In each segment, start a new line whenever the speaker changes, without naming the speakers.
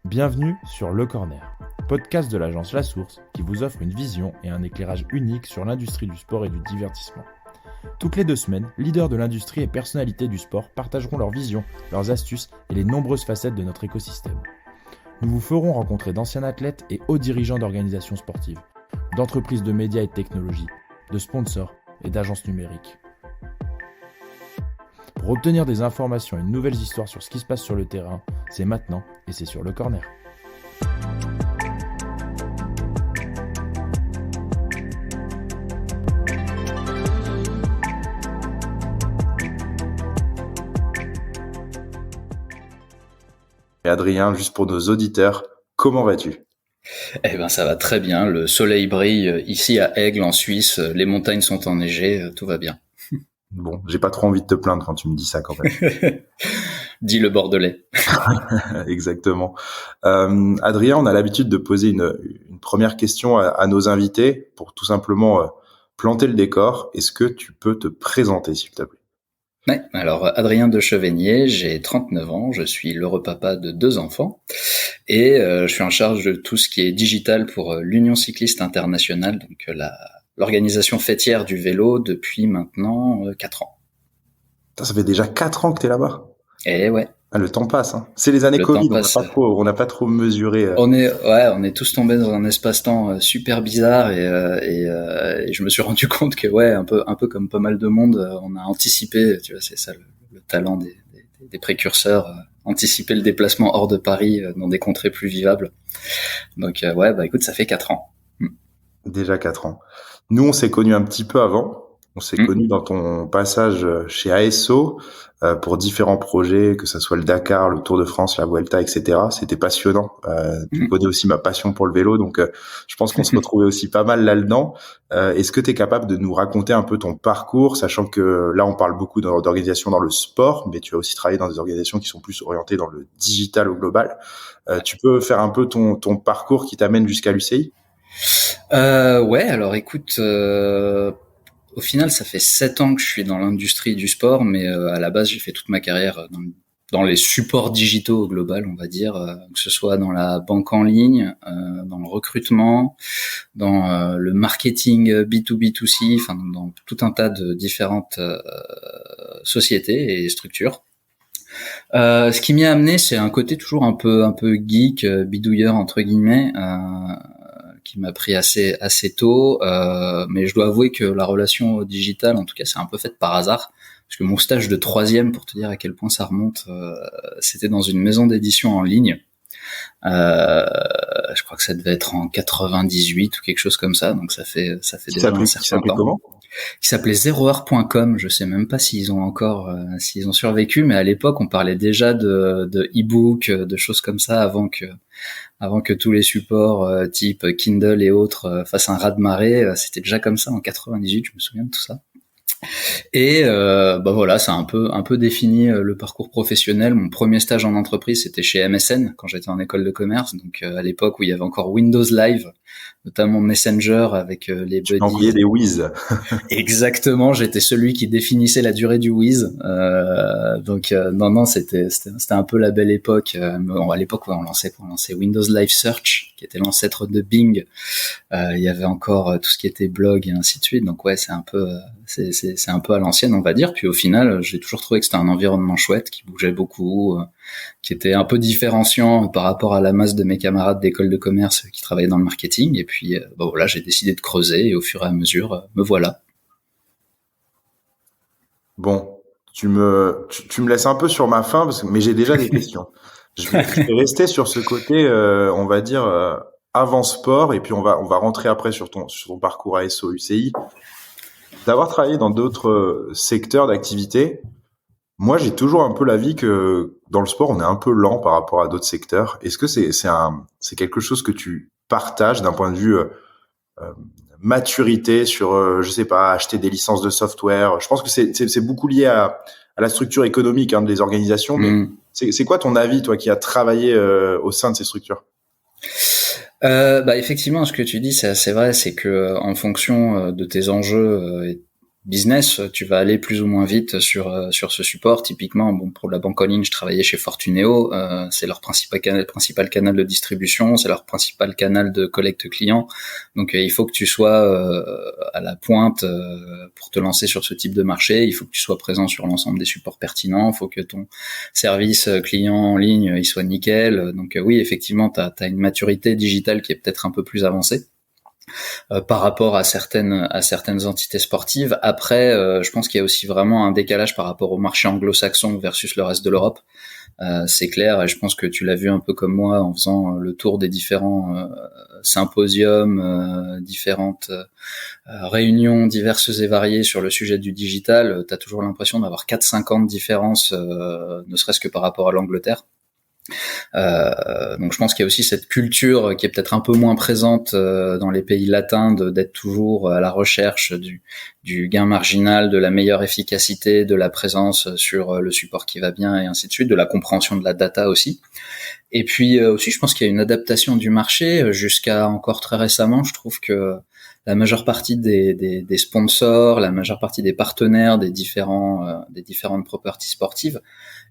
Bienvenue sur Le Corner, podcast de l'agence La Source qui vous offre une vision et un éclairage unique sur l'industrie du sport et du divertissement. Toutes les 2 semaines, leaders de l'industrie et personnalités du sport partageront leurs visions, leurs astuces et les nombreuses facettes de notre écosystème. Nous vous ferons rencontrer d'anciens athlètes et hauts dirigeants d'organisations sportives, d'entreprises de médias et de technologies, de sponsors et d'agences numériques. Pour obtenir des informations et de nouvelles histoires sur ce qui se passe sur le terrain, c'est maintenant et c'est sur Le Corner.
Et Adrien, juste pour nos auditeurs, comment vas-tu ?
Eh ben ça va très bien, le soleil brille ici à Aigle en Suisse, les montagnes sont enneigées, tout va bien.
Bon, j'ai pas trop envie de te plaindre quand tu me dis ça quand même.
Dis le Bordelais.
Exactement. Adrien, on a l'habitude de poser une première question à nos invités pour tout simplement planter le décor. Est-ce que tu peux te présenter, s'il te plaît ?
Ouais, alors Adrien de Chevenier, j'ai 39 ans, je suis l'heureux papa de 2 enfants et je suis en charge de tout ce qui est digital pour l'Union cycliste internationale, donc l'organisation fêtière du vélo depuis maintenant 4 ans.
Ça fait déjà 4 ans que t'es là-bas ?
Eh ouais.
Ah, le temps passe, hein. C'est les années Covid, on n'a pas trop mesuré.
On est tous tombés dans un espace-temps super bizarre et je me suis rendu compte que un peu comme pas mal de monde, on a anticipé, tu vois, c'est ça le talent des précurseurs, anticiper le déplacement hors de Paris dans des contrées plus vivables. Donc écoute, ça fait 4 ans.
Déjà 4 ans. Nous, on s'est connus un petit peu avant. On s'est connus dans ton passage chez ASO pour différents projets, que ça soit le Dakar, le Tour de France, la Vuelta, etc. C'était passionnant. Tu connais aussi ma passion pour le vélo, donc je pense qu'on se retrouvait aussi pas mal là-dedans. Est-ce que tu es capable de nous raconter un peu ton parcours, sachant que là, on parle beaucoup d'organisations dans le sport, mais tu as aussi travaillé dans des organisations qui sont plus orientées dans le digital au global. Tu peux faire un peu ton parcours qui t'amène jusqu'à l'UCI ?
Alors écoute, au final, ça fait 7 ans que je suis dans l'industrie du sport, mais à la base, j'ai fait toute ma carrière dans les supports digitaux au global, on va dire, que ce soit dans la banque en ligne, dans le recrutement, dans le marketing B2B2C, enfin dans tout un tas de différentes sociétés et structures. Ce qui m'y a amené, c'est un côté toujours un peu geek, bidouilleur entre guillemets, qui m'a pris assez tôt, mais je dois avouer que la relation au digital, en tout cas, c'est un peu faite par hasard, parce que mon stage de 3e, pour te dire à quel point ça remonte, c'était dans une maison d'édition en ligne. Je crois que ça devait être en 98 ou quelque chose comme ça, donc ça fait déjà un certain temps.
Comment ?
Qui s'appelait zeroheure.com, je sais même pas s'ils ont encore s'ils ont survécu, mais à l'époque on parlait déjà de e-book, de choses comme ça avant que tous les supports type Kindle et autres fassent un raz-de-marée. C'était déjà comme ça en 98, je me souviens de tout ça. Et ça a un peu défini le parcours professionnel. Mon premier stage en entreprise, c'était chez MSN quand j'étais en école de commerce, donc à l'époque où il y avait encore Windows Live, notamment Messenger avec les buddies.
Envoyer des whiz.
Exactement, j'étais celui qui définissait la durée du whiz. C'était un peu la belle époque. À l'époque, on lançait Windows Live Search, qui était l'ancêtre de Bing. Il y avait encore tout ce qui était blog et ainsi de suite. Donc c'est un peu à l'ancienne, on va dire. Puis au final, j'ai toujours trouvé que c'était un environnement chouette, qui bougeait beaucoup, qui était un peu différenciant par rapport à la masse de mes camarades d'école de commerce qui travaillaient dans le marketing. Et puis j'ai décidé de creuser et au fur et à mesure, me voilà.
Bon, tu me laisses un peu sur ma faim, mais j'ai déjà des questions. Je vais rester sur ce côté, on va dire, avant sport, et puis on va rentrer après sur ton parcours ASO UCI. D'avoir travaillé dans d'autres secteurs d'activité, moi j'ai toujours un peu l'avis que dans le sport on est un peu lent par rapport à d'autres secteurs. Est-ce que c'est quelque chose que tu partages d'un point de vue maturité sur je sais pas, acheter des licences de software? Je pense que c'est beaucoup lié à la structure économique des organisations, mais c'est quoi ton avis, toi qui as travaillé au sein de ces structures?
Effectivement, ce que tu dis, c'est assez vrai, c'est que en fonction de tes enjeux business, tu vas aller plus ou moins vite sur ce support. Typiquement, bon, pour la banque en ligne, je travaillais chez Fortuneo, c'est leur principal canal de distribution, c'est leur principal canal de collecte client. Donc il faut que tu sois à la pointe pour te lancer sur ce type de marché. Il faut que tu sois présent sur l'ensemble des supports pertinents. Il faut que ton service client en ligne il soit nickel. Donc oui, effectivement, t'as une maturité digitale qui est peut-être un peu plus avancée. Par rapport à certaines entités sportives. Après, je pense qu'il y a aussi vraiment un décalage par rapport au marché anglo-saxon versus le reste de l'Europe. C'est clair, et je pense que tu l'as vu un peu comme moi en faisant le tour des différents symposiums, différentes réunions diverses et variées sur le sujet du digital. T'as toujours l'impression d'avoir 4-5 ans de différence, ne serait-ce que par rapport à l'Angleterre. Donc je pense qu'il y a aussi cette culture qui est peut-être un peu moins présente dans les pays latins d'être toujours à la recherche du gain marginal, de la meilleure efficacité, de la présence sur le support qui va bien et ainsi de suite, de la compréhension de la data aussi. Et puis aussi je pense qu'il y a une adaptation du marché jusqu'à encore très récemment. Je trouve que la majeure partie des sponsors, la majeure partie des partenaires des différentes properties sportives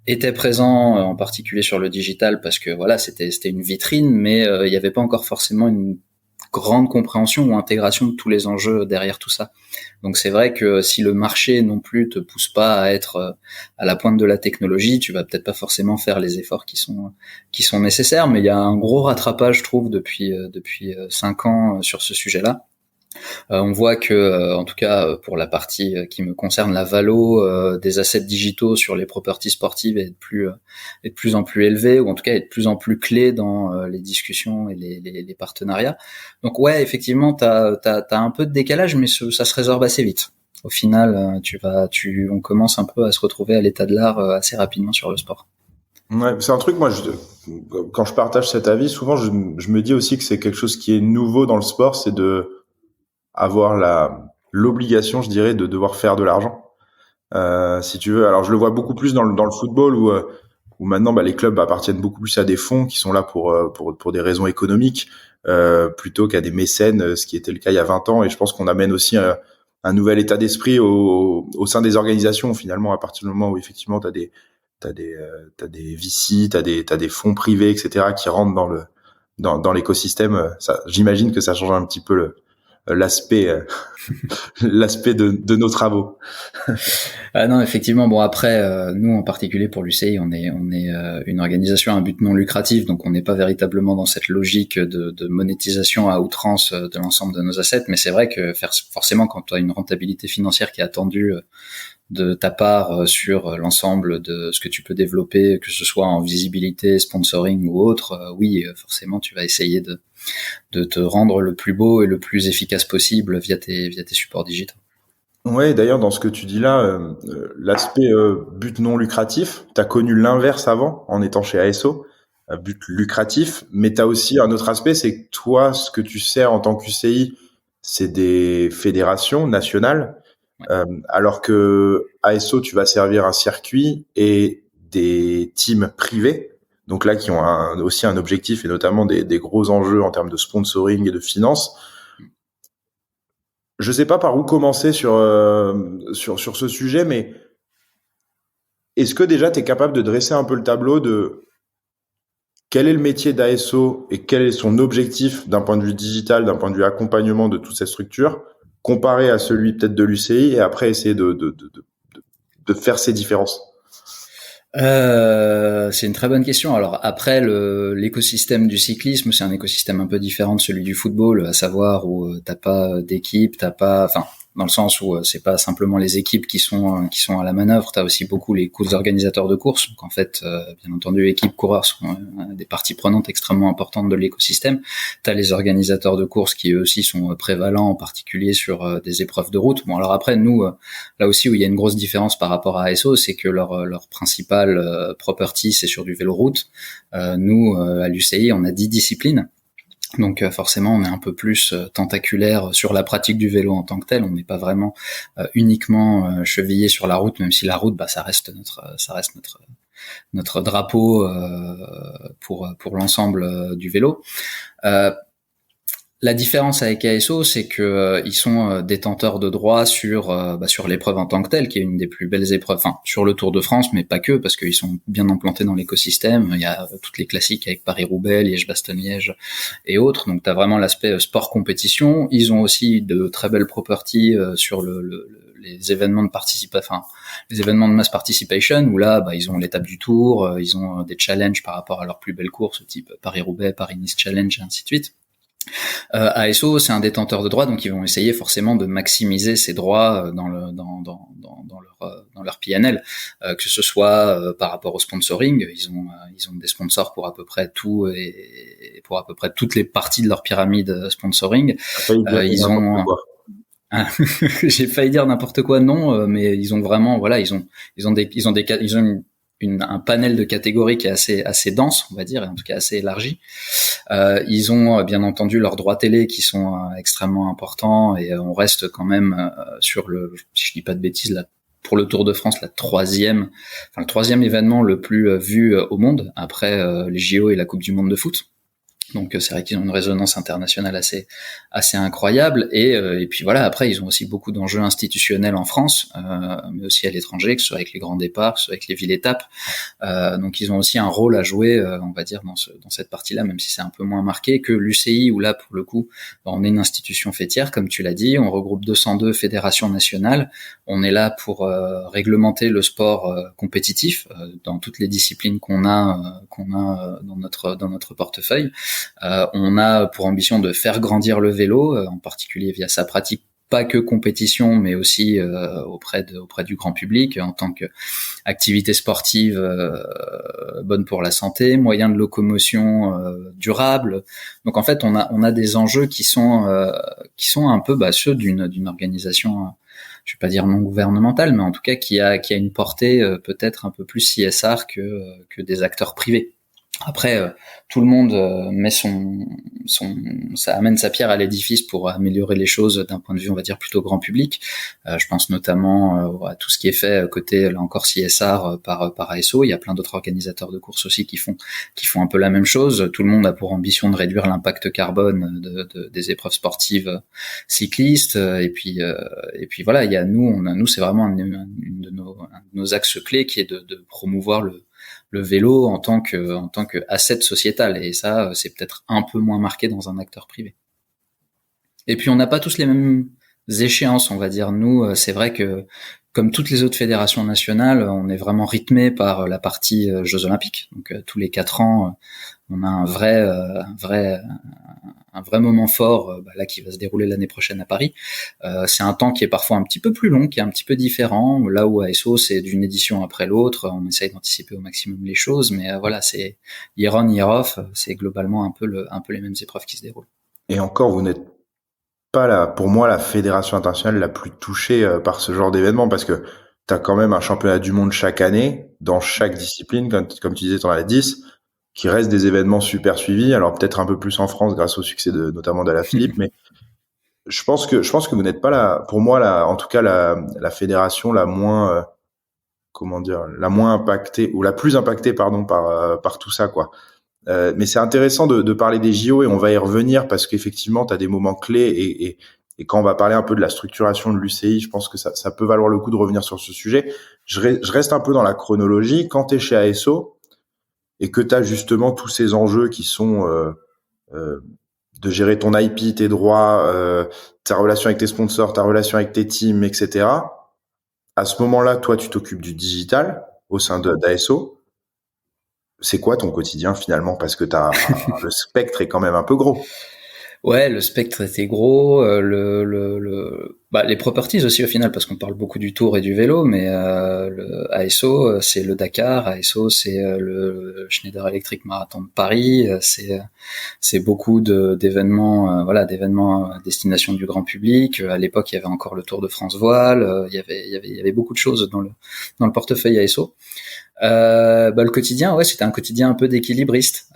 étaient présents en particulier sur le digital parce que voilà, c'était une vitrine, mais il n'y avait pas encore forcément une grande compréhension ou intégration de tous les enjeux derrière tout ça. Donc c'est vrai que si le marché non plus te pousse pas à être à la pointe de la technologie, tu vas peut-être pas forcément faire les efforts qui sont nécessaires, mais il y a un gros rattrapage, je trouve, depuis 5 ans sur ce sujet-là. On voit que, en tout cas pour la partie qui me concerne, la valo des assets digitaux sur les properties sportives est de plus en plus élevée, ou en tout cas est de plus en plus clé dans les discussions et les partenariats. Donc ouais, effectivement, t'as un peu de décalage, mais ça se résorbe assez vite. Au final, on commence un peu à se retrouver à l'état de l'art assez rapidement sur le sport.
Ouais, c'est un truc, moi, quand je partage cet avis, souvent, je me dis aussi que c'est quelque chose qui est nouveau dans le sport, c'est de avoir l'obligation, je dirais, de devoir faire de l'argent. Si tu veux. Alors, je le vois beaucoup plus dans le football où maintenant, les clubs appartiennent beaucoup plus à des fonds qui sont là pour des raisons économiques, plutôt qu'à des mécènes, ce qui était le cas il y a 20 ans. Et je pense qu'on amène aussi un nouvel état d'esprit au sein des organisations, finalement, à partir du moment où effectivement t'as des VC, t'as des fonds privés, etc., qui rentrent dans l'écosystème. Ça, j'imagine que ça change un petit peu l'aspect de nos travaux.
Ah non, effectivement. Bon, après, nous en particulier pour l'UCI, on est une organisation à un but non lucratif, donc on n'est pas véritablement dans cette logique de monétisation à outrance de l'ensemble de nos assets. Mais c'est vrai que forcément, quand tu as une rentabilité financière qui est attendue de ta part sur l'ensemble de ce que tu peux développer, que ce soit en visibilité, sponsoring ou autre, oui, forcément, tu vas essayer de te rendre le plus beau et le plus efficace possible via tes supports digitaux.
Ouais, d'ailleurs, dans ce que tu dis là, l'aspect but non lucratif, t'as connu l'inverse avant en étant chez ASO, but lucratif, mais t'as aussi un autre aspect, c'est que toi, ce que tu sers en tant qu'UCI, c'est des fédérations nationales, alors que ASO, tu vas servir un circuit et des teams privés, donc là qui ont aussi un objectif et notamment des gros enjeux en termes de sponsoring et de finances. Je sais pas par où commencer sur ce sujet, mais est-ce que déjà tu es capable de dresser un peu le tableau de quel est le métier d'ASO et quel est son objectif d'un point de vue digital, d'un point de vue accompagnement de toute cette structure, comparé à celui peut-être de l'UCI, et après essayer de faire ces différences?
C'est une très bonne question. Alors après, l'écosystème du cyclisme, c'est un écosystème un peu différent de celui du football, à savoir où t'as pas d'équipe, dans le sens où c'est pas simplement les équipes qui sont à la manœuvre, t'as aussi beaucoup les organisateurs de courses. Donc en fait, bien entendu, équipes, coureurs sont des parties prenantes extrêmement importantes de l'écosystème. T'as les organisateurs de courses qui eux aussi sont prévalents, en particulier sur des épreuves de route. Bon alors après, nous, là aussi où il y a une grosse différence par rapport à ASO, c'est que leur principal property c'est sur du vélo route. Nous, à l'UCI, on a 10 disciplines. Donc forcément, on est un peu plus tentaculaire sur la pratique du vélo en tant que tel. On n'est pas vraiment uniquement chevillé sur la route, même si la route, ça reste notre drapeau pour l'ensemble du vélo. La différence avec ASO, c'est que ils sont détenteurs de droits sur l'épreuve en tant que telle, qui est une des plus belles épreuves, enfin sur le Tour de France, mais pas que, parce qu'ils sont bien implantés dans l'écosystème. Il y a toutes les classiques avec Paris-Roubaix, Liège-Bastogne-Liège et autres. Donc, t'as vraiment l'aspect sport compétition. Ils ont aussi de très belles properties sur les événements de les événements de mass participation, où là, ils ont l'étape du Tour, ils ont des challenges par rapport à leurs plus belles courses, type Paris-Roubaix, Paris-Nice Challenge, et ainsi de suite. ASO, c'est un détenteur de droits, donc ils vont essayer forcément de maximiser ces droits dans leur PNL, que ce soit par rapport au sponsoring. Ils ont des sponsors pour à peu près tout et pour à peu près toutes les parties de leur pyramide sponsoring. Ils ont j'ai failli dire n'importe quoi, non, mais ils ont vraiment, voilà, ils ont un panel de catégories qui est assez dense, on va dire, et en tout cas assez élargi. Ils ont bien entendu leurs droits télé qui sont extrêmement importants, et on reste quand même sur si je dis pas de bêtises, là, pour le Tour de France, le troisième événement le plus vu au monde, après les JO et la Coupe du Monde de foot. Donc c'est vrai qu'ils ont une résonance internationale assez incroyable, et puis voilà, après ils ont aussi beaucoup d'enjeux institutionnels en France, mais aussi à l'étranger, que ce soit avec les grands départs, que ce soit avec les villes étapes. Donc ils ont aussi un rôle à jouer, on va dire, dans cette partie-là, même si c'est un peu moins marqué que l'UCI, où là pour le coup on est une institution fêtière, comme tu l'as dit, on regroupe 202 fédérations nationales, on est là pour réglementer le sport compétitif dans toutes les disciplines qu'on a dans notre portefeuille. On a pour ambition de faire grandir le vélo, en particulier via sa pratique, pas que compétition, mais aussi auprès du grand public, en tant que activité sportive bonne pour la santé, moyen de locomotion durable. Donc en fait, on a des enjeux qui sont un peu ceux d'une organisation, je vais pas dire non gouvernementale, mais en tout cas qui a une portée peut-être un peu plus CSR que des acteurs privés. Après, tout le monde met ça amène sa pierre à l'édifice pour améliorer les choses d'un point de vue, on va dire, plutôt grand public. Je pense notamment à tout ce qui est fait côté, là encore, CSR par ASO. Il y a plein d'autres organisateurs de courses aussi qui font un peu la même chose. Tout le monde a pour ambition de réduire l'impact carbone des épreuves sportives cyclistes. Et puis voilà, il y a nous, c'est vraiment un de nos axes clés, qui est de promouvoir le vélo en tant que asset sociétal, et ça c'est peut-être un peu moins marqué dans un acteur privé. Et puis on n'a pas tous les mêmes échéances, on va dire. Nous, c'est vrai que comme toutes les autres fédérations nationales, on est vraiment rythmé par la partie Jeux Olympiques. Donc tous les 4 ans, on a un vrai moment fort là qui va se dérouler l'année prochaine à Paris. C'est un temps qui est parfois un petit peu plus long, qui est un petit peu différent. Là où ASO, c'est d'une édition après l'autre, on essaye d'anticiper au maximum les choses, mais voilà, c'est year on, year off, c'est globalement un peu les mêmes épreuves qui se déroulent.
Et encore, vous n'êtes pas pour moi la fédération internationale la plus touchée par ce genre d'événement, parce que t'as quand même un championnat du monde chaque année dans chaque discipline, comme tu disais, t'en as 10, qui restent des événements super suivis. Alors peut-être un peu plus en France grâce au succès notamment d'Alaphilippe, mais je pense que vous n'êtes pas pour moi en tout cas la fédération la moins la moins impactée, ou la plus impactée par tout ça, quoi. Mais c'est intéressant de parler des JO, et on va y revenir, parce qu'effectivement, tu as des moments clés, et quand on va parler un peu de la structuration de l'UCI, je pense que ça peut valoir le coup de revenir sur ce sujet. Je reste un peu dans la chronologie. Quand tu es chez ASO et que tu as justement tous ces enjeux qui sont de gérer ton IP, tes droits, ta relation avec tes sponsors, ta relation avec tes teams, etc. À ce moment-là, toi, tu t'occupes du digital au sein d'ASO. C'est quoi ton quotidien finalement? Parce que le spectre est quand même un peu gros.
Ouais, le spectre était gros, les properties aussi au final, parce qu'on parle beaucoup du Tour et du vélo, mais le ASO, c'est le Dakar, ASO, c'est le Schneider Electric Marathon de Paris, c'est beaucoup d'événements, d'événements à destination du grand public. À l'époque, il y avait encore le Tour de France voile, il y avait beaucoup de choses dans le portefeuille ASO. Le quotidien, c'était un quotidien un peu d'équilibriste,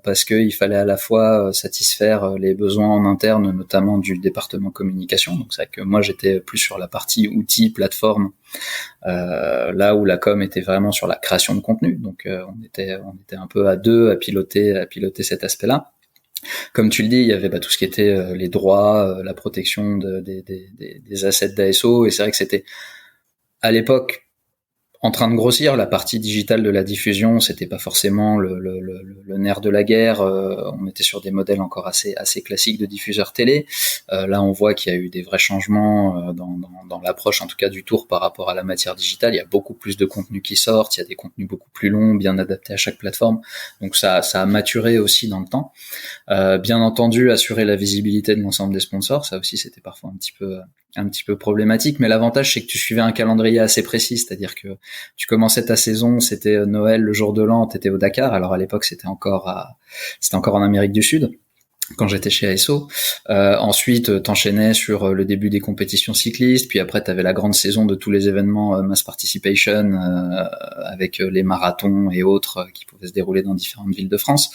parce que il fallait à la fois satisfaire les besoins en interne, notamment du département communication. Donc c'est vrai que moi j'étais plus sur la partie outils, plateforme, là où la com était vraiment sur la création de contenu. Donc on était un peu à deux à piloter cet aspect-là. comme tu le dis, il y avait tout ce qui était les droits, la protection des assets d'ASO, et c'est vrai que c'était à l'époque en train de grossir. La partie digitale de la diffusion, c'était pas forcément le nerf de la guerre. On était sur des modèles encore assez classiques de diffuseurs télé. Là, on voit qu'il y a eu des vrais changements dans l'approche, en tout cas du tour par rapport à la matière digitale. Il y a beaucoup plus de contenus qui sortent. Il y a des contenus beaucoup plus longs, bien adaptés à chaque plateforme. Donc ça a maturé aussi dans le temps. Bien entendu, assurer la visibilité de l'ensemble des sponsors, ça aussi c'était parfois un petit peu problématique, mais l'avantage c'est que tu suivais un calendrier assez précis, c'est-à-dire que tu commençais ta saison, c'était Noël, le jour de l'an, t'étais au Dakar. Alors à l'époque c'était encore en Amérique du Sud, quand j'étais chez ASO. Ensuite, t'enchaînais sur le début des compétitions cyclistes, puis après t'avais la grande saison de tous les événements mass participation avec les marathons et autres qui pouvaient se dérouler dans différentes villes de France.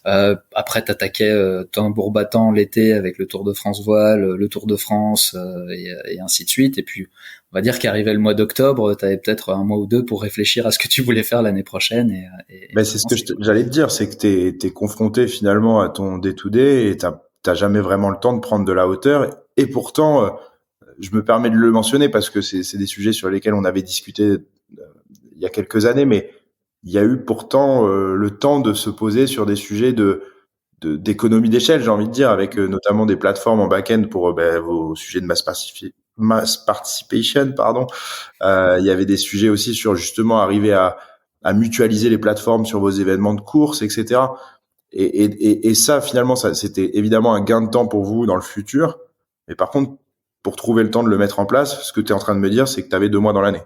Après t'attaquais tambour battant l'été avec le Tour de France voile, le Tour de France et ainsi de suite. Et puis on va dire qu'arrivait le mois d'octobre, t'avais peut-être un mois ou deux pour réfléchir à ce que tu voulais faire l'année prochaine.
Mais c'est ce que j'allais te dire, c'est que t'es confronté finalement à ton day-to-day et t'as jamais vraiment le temps de prendre de la hauteur. Et pourtant, je me permets de le mentionner parce que c'est des sujets sur lesquels on avait discuté il y a quelques années, mais il y a eu pourtant le temps de se poser sur des sujets d'économie d'échelle, j'ai envie de dire, avec notamment des plateformes en back-end pour vos sujets de mass participation, pardon. Il y avait des sujets aussi sur justement arriver à mutualiser les plateformes sur vos événements de course, etc. Et ça, finalement, ça, c'était évidemment un gain de temps pour vous dans le futur. Mais par contre, pour trouver le temps de le mettre en place, ce que tu es en train de me dire, c'est que tu avais 2 mois dans l'année.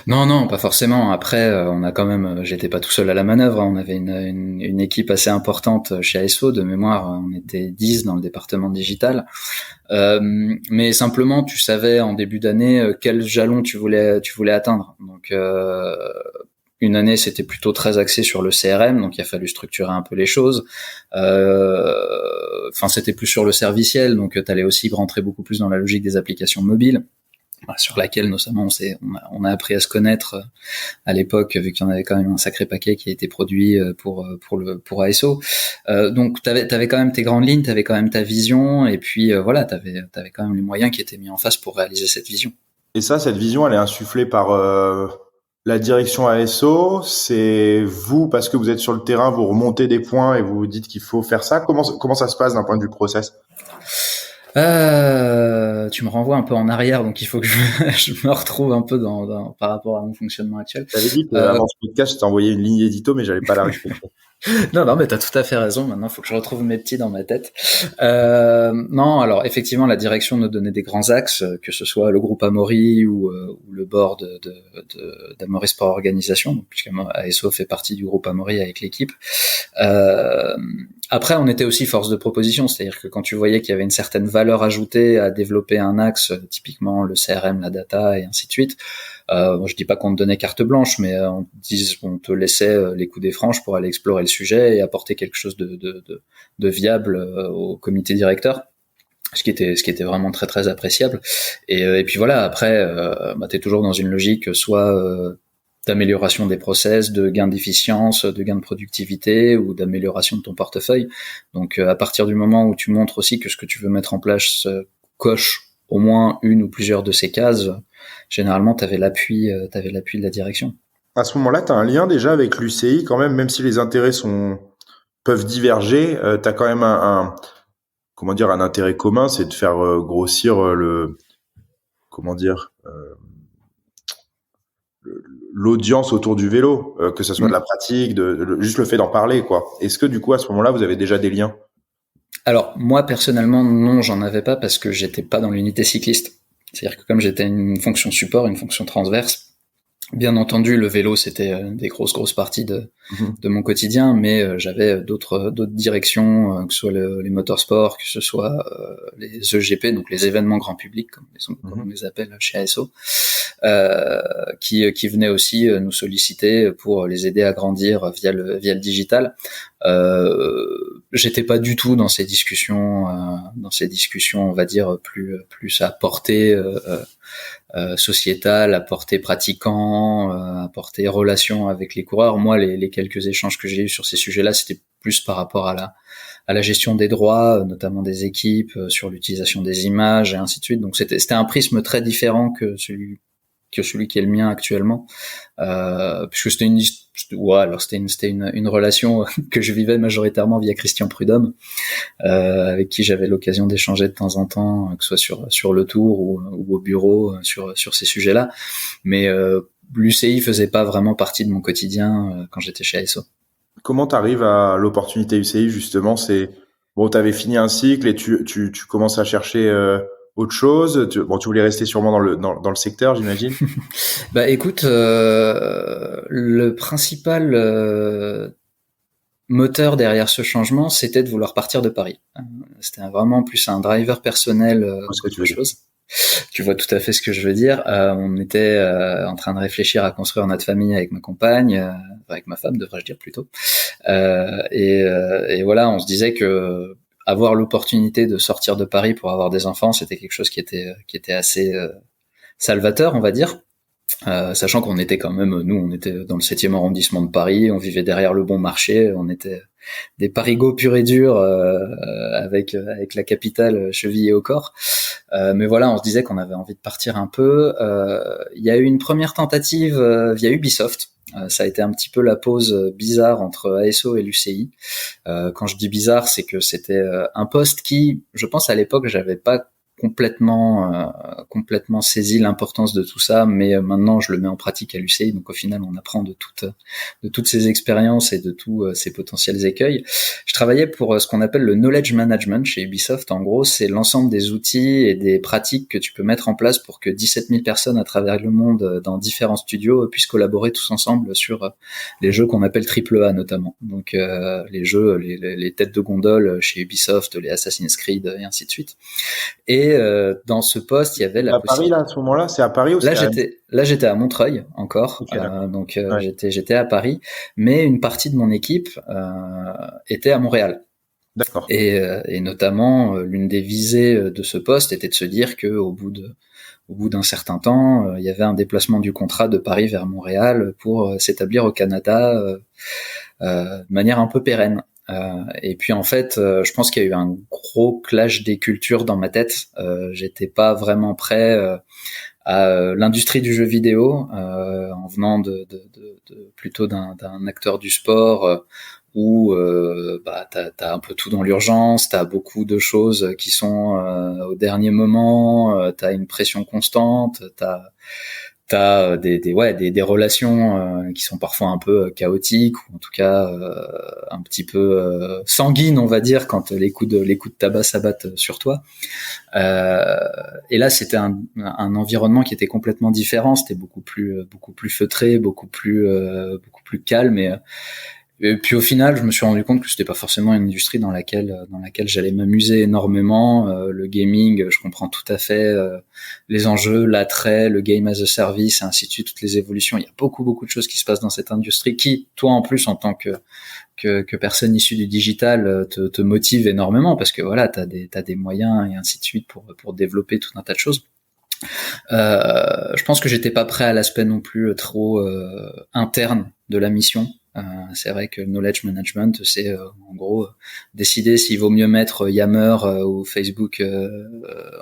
Non, pas forcément. Après, on a quand même, j'étais pas tout seul à la manœuvre. On avait une équipe assez importante chez ASO. De mémoire, on était 10 dans le département digital. Mais simplement, tu savais en début d'année quel jalon tu voulais atteindre. Donc, une année, c'était plutôt très axé sur le CRM, donc il a fallu structurer un peu les choses. C'était plus sur le serviciel, donc t'allais aussi rentrer beaucoup plus dans la logique des applications mobiles, sur laquelle notamment on a appris à se connaître à l'époque, vu qu'il y en avait quand même un sacré paquet qui a été produit pour ASO. Donc t'avais quand même tes grandes lignes, t'avais quand même ta vision, et puis t'avais quand même les moyens qui étaient mis en face pour réaliser cette vision.
Et ça, cette vision, elle est insufflée par la direction ASO. C'est vous, parce que vous êtes sur le terrain, vous remontez des points et vous vous dites qu'il faut faire ça. Comment ça se passe d'un point de vue process?
Tu me renvoies un peu en arrière, donc il faut que je me retrouve un peu par rapport à mon fonctionnement actuel.
J'avais dit qu'avant ce podcast, je t'ai envoyé une ligne édito, mais j'allais pas la respecter.
Non, mais t'as tout à fait raison. Maintenant, il faut que je retrouve mes petits dans ma tête. Non, alors effectivement, la direction nous donnait des grands axes, que ce soit le groupe Amaury ou le board d'Amaury Sport Organisation, puisqu'ASO fait partie du groupe Amaury avec l'équipe. Après, on était aussi force de proposition, c'est-à-dire que quand tu voyais qu'il y avait une certaine valeur ajoutée à développer un axe, typiquement le CRM, la data et ainsi de suite, je dis pas qu'on te donnait carte blanche, mais on te laissait les coups des franches pour aller explorer le sujet et apporter quelque chose de viable au comité directeur, ce qui était vraiment très très appréciable. Et puis voilà, après t'es toujours dans une logique soit d'amélioration des process, de gain d'efficience, de gain de productivité ou d'amélioration de ton portefeuille. Donc à partir du moment où tu montres aussi que ce que tu veux mettre en place coche au moins une ou plusieurs de ces cases, généralement t'avais l'appui de la direction.
À ce moment-là, tu as un lien déjà avec l'UCI quand même si les intérêts peuvent diverger, tu as quand même un intérêt commun, c'est de faire grossir l'audience autour du vélo, que ça soit de la pratique, juste le fait d'en parler, quoi. Est-ce que du coup à ce moment-là vous avez déjà des liens?
Alors moi personnellement non, j'en avais pas parce que j'étais pas dans l'unité cycliste. C'est-à-dire que comme j'étais une fonction support, une fonction transverse, bien entendu le vélo c'était des grosses parties de mon quotidien, mais j'avais d'autres directions, que ce soit les motorsports, que ce soit les EGP, donc les événements grand public comme on les appelle chez ASO, qui venaient aussi nous solliciter pour les aider à grandir via le digital. J'étais pas du tout dans ces discussions, on va dire plus à portée sociétale, à portée pratiquant, à portée relation avec les coureurs. Moi, les quelques échanges que j'ai eus sur ces sujets-là, c'était plus par rapport à la gestion des droits, notamment des équipes, sur l'utilisation des images et ainsi de suite. Donc c'était un prisme très différent que celui qui est le mien actuellement, puisque c'était une relation que je vivais majoritairement via Christian Prudhomme, avec qui j'avais l'occasion d'échanger de temps en temps, que ce soit sur le tour ou au bureau, sur ces sujets-là. Mais l'UCI faisait pas vraiment partie de mon quotidien quand j'étais chez ASO.
Comment t'arrives à l'opportunité UCI justement? C'est bon, t'avais fini un cycle et tu commences à chercher autre chose. Tu voulais rester sûrement dans le secteur, j'imagine.
Bah écoute, le principal moteur derrière ce changement, c'était de vouloir partir de Paris. C'était vraiment plus un driver personnel qu'autre chose. Tu vois tout à fait ce que je veux dire. On était en train de réfléchir à construire notre famille avec ma compagne, avec ma femme, devrais-je dire plutôt. Et voilà, on se disait que avoir l'opportunité de sortir de Paris pour avoir des enfants, c'était quelque chose qui était assez salvateur, on va dire. Sachant qu'on était quand même, nous, on était dans le 7e arrondissement de Paris, on vivait derrière le Bon Marché, on était des parigots purs et durs, avec la capitale chevillée au corps. Mais voilà, on se disait qu'on avait envie de partir un peu. Il y a eu une première tentative via Ubisoft. Ça a été un petit peu la pause bizarre entre ASO et l'UCI. Quand je dis bizarre, c'est que c'était un poste qui, je pense à l'époque, j'avais pas complètement saisi l'importance de tout ça, mais maintenant je le mets en pratique à l'UCI, donc au final on apprend de toutes ces expériences et de tous ces potentiels écueils. Je travaillais pour ce qu'on appelle le knowledge management chez Ubisoft. En gros, c'est l'ensemble des outils et des pratiques que tu peux mettre en place pour que 17 000 personnes à travers le monde dans différents studios puissent collaborer tous ensemble sur les jeux qu'on appelle AAA notamment. Donc les jeux, les têtes de gondole chez Ubisoft, les Assassin's Creed et ainsi de suite. Et dans ce poste, il y avait la
possibilité. À Paris là, à ce moment-là, c'est à Paris ou
là j'étais à Montreuil encore, okay, donc ouais. j'étais à Paris, mais une partie de mon équipe était à Montréal.
D'accord.
Et notamment l'une des visées de ce poste était de se dire que au bout d'un certain temps, il y avait un déplacement du contrat de Paris vers Montréal pour s'établir au Canada de manière un peu pérenne. Et puis en fait, je pense qu'il y a eu un gros clash des cultures dans ma tête. J'étais pas vraiment prêt à l'industrie du jeu vidéo, en venant plutôt d'un acteur du sport où t'as un peu tout dans l'urgence, t'as beaucoup de choses qui sont au dernier moment, t'as une pression constante, t'as des relations qui sont parfois un peu chaotiques, ou en tout cas un petit peu sanguines, on va dire, quand les coups de tabac s'abattent sur toi. Et là, c'était un environnement qui était complètement différent. C'était beaucoup plus feutré, beaucoup plus calme. Et puis au final, je me suis rendu compte que c'était pas forcément une industrie dans laquelle j'allais m'amuser énormément. Le gaming, je comprends tout à fait les enjeux, l'attrait, le game as a service, et ainsi de suite, toutes les évolutions. Il y a beaucoup de choses qui se passent dans cette industrie qui, toi en plus, en tant que personne issue du digital, te motive énormément, parce que voilà, t'as des moyens et ainsi de suite pour développer tout un tas de choses. Je pense que j'étais pas prêt à l'aspect non plus trop interne de la mission. C'est vrai que le knowledge management, c'est en gros décider s'il vaut mieux mettre Yammer ou Facebook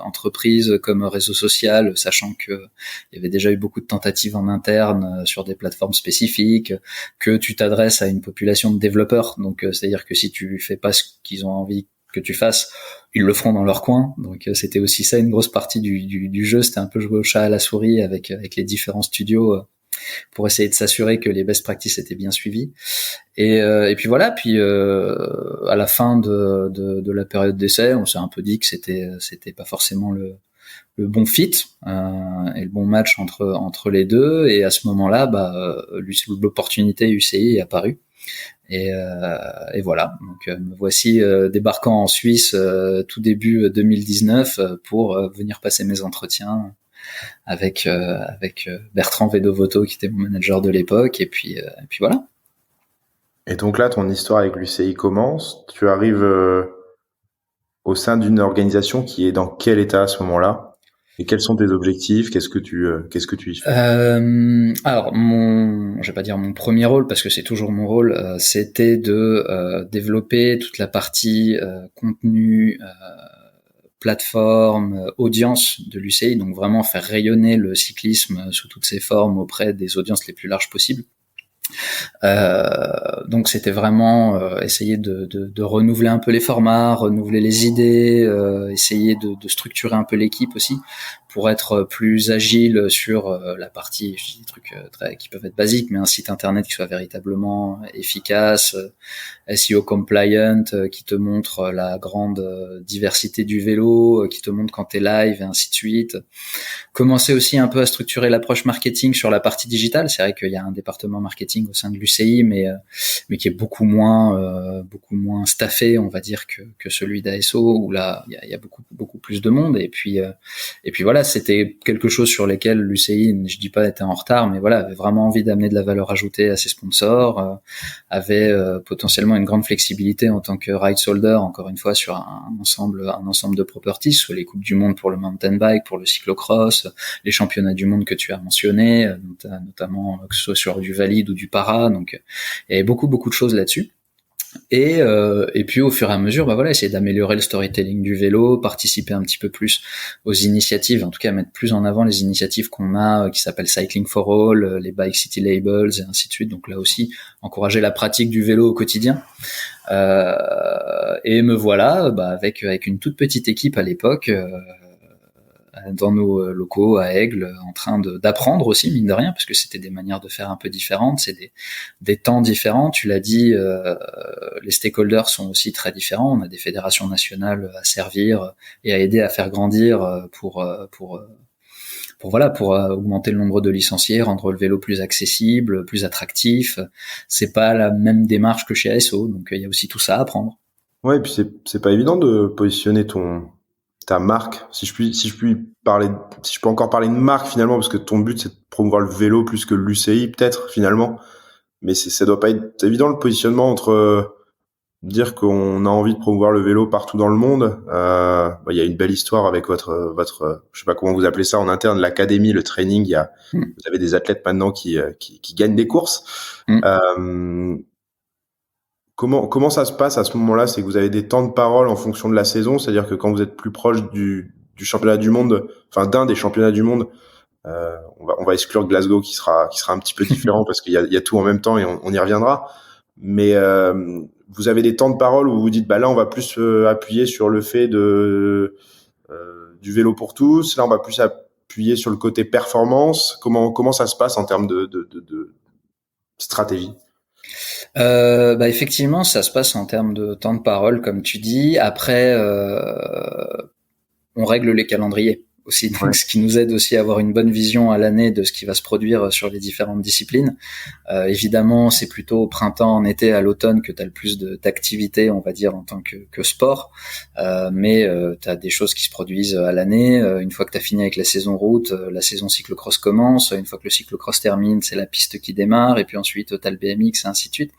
entreprise comme réseau social, sachant que il y avait déjà eu beaucoup de tentatives en interne sur des plateformes spécifiques, que tu t'adresses à une population de développeurs. Donc c'est-à-dire que si tu fais pas ce qu'ils ont envie que tu fasses, ils le feront dans leur coin. Donc c'était aussi ça une grosse partie du jeu, c'était un peu jouer au chat à la souris avec les différents studios pour essayer de s'assurer que les best practices étaient bien suivies. Et puis voilà, puis à la fin de la période d'essai, on s'est un peu dit que c'était pas forcément le bon fit et le bon match entre les deux. Et à ce moment-là, l'opportunité UCI est apparue. Et voilà, donc me voici débarquant en Suisse tout début 2019 pour venir passer mes entretiens avec Bertrand Vedovoto qui était mon manager de l'époque, et puis voilà.
Et donc là, ton histoire avec l'UCI commence. Tu arrives au sein d'une organisation qui est dans quel état à ce moment-là? Et quels sont tes objectifs? Qu'est-ce que tu y fais?
Alors, je vais pas dire mon premier rôle parce que c'est toujours mon rôle, c'était de développer toute la partie contenu, plateforme, audience de l'UCI, donc vraiment faire rayonner le cyclisme sous toutes ses formes auprès des audiences les plus larges possibles. Donc c'était vraiment essayer de renouveler un peu les formats, renouveler les idées, essayer de structurer un peu l'équipe aussi pour être plus agile sur la partie, je dis des trucs qui peuvent être basiques, mais un site internet qui soit véritablement efficace, SEO compliant, qui te montre la grande diversité du vélo, qui te montre quand t'es live et ainsi de suite. Commencer aussi un peu à structurer l'approche marketing sur la partie digitale. C'est vrai qu'il y a un département marketing au sein de l'UCI, mais qui est beaucoup moins staffé, on va dire, que celui d'ASO, où là il y a beaucoup plus de monde. Et puis voilà, c'était quelque chose sur lequel l'UCI, je dis pas était en retard, mais voilà, avait vraiment envie d'amener de la valeur ajoutée à ses sponsors, avait potentiellement une grande flexibilité en tant que rights holder, encore une fois, sur un ensemble de properties, soit les coupes du monde pour le mountain bike, pour le cyclocross, les championnats du monde que tu as mentionnés, notamment que ce soit sur du valide ou du para. Donc il y avait beaucoup de choses là-dessus. Et puis au fur et à mesure, voilà, essayer d'améliorer le storytelling du vélo, participer un petit peu plus aux initiatives, en tout cas mettre plus en avant les initiatives qu'on a, qui s'appellent Cycling for All, les Bike City Labels et ainsi de suite. Donc là aussi, encourager la pratique du vélo au quotidien. Et me voilà, avec une toute petite équipe à l'époque, dans nos locaux à Aigle, en train d'apprendre aussi, mine de rien, parce que c'était des manières de faire un peu différentes, c'est des temps différents. Tu l'as dit, les stakeholders sont aussi très différents. On a des fédérations nationales à servir et à aider à faire grandir pour augmenter le nombre de licenciés, rendre le vélo plus accessible, plus attractif. C'est pas la même démarche que chez ASO, donc il y a aussi tout ça à apprendre.
Ouais, et puis c'est pas évident de positionner ta marque, si je peux encore parler de marque finalement, parce que ton but c'est de promouvoir le vélo plus que l'UCI peut-être finalement, mais ça doit pas être évident le positionnement entre dire qu'on a envie de promouvoir le vélo partout dans le monde. Il y a une belle histoire avec votre, je sais pas comment vous appelez ça en interne, l'académie, le training. Vous avez des athlètes maintenant qui gagnent des courses. Comment ça se passe à ce moment-là? C'est que vous avez des temps de parole en fonction de la saison, c'est-à-dire que quand vous êtes plus proche du championnat du monde, enfin d'un des championnats du monde, on va exclure Glasgow qui sera un petit peu différent parce qu'il y a tout en même temps et on y reviendra. Mais vous avez des temps de parole où vous vous dites là on va plus appuyer sur le fait du vélo pour tous, là on va plus appuyer sur le côté performance. Comment ça se passe en termes de stratégie?
Effectivement, ça se passe en termes de temps de parole, comme tu dis. Après, on règle les calendriers aussi, donc ce qui nous aide aussi à avoir une bonne vision à l'année de ce qui va se produire sur les différentes disciplines. Évidemment, c'est plutôt au printemps, en été, à l'automne que tu as le plus d'activités, on va dire, en tant que sport. Mais tu as des choses qui se produisent à l'année. Une fois que tu as fini avec la saison route, la saison cyclocross commence. Une fois que le cyclocross termine, c'est la piste qui démarre. Et puis ensuite, tu as le BMX et ainsi de suite.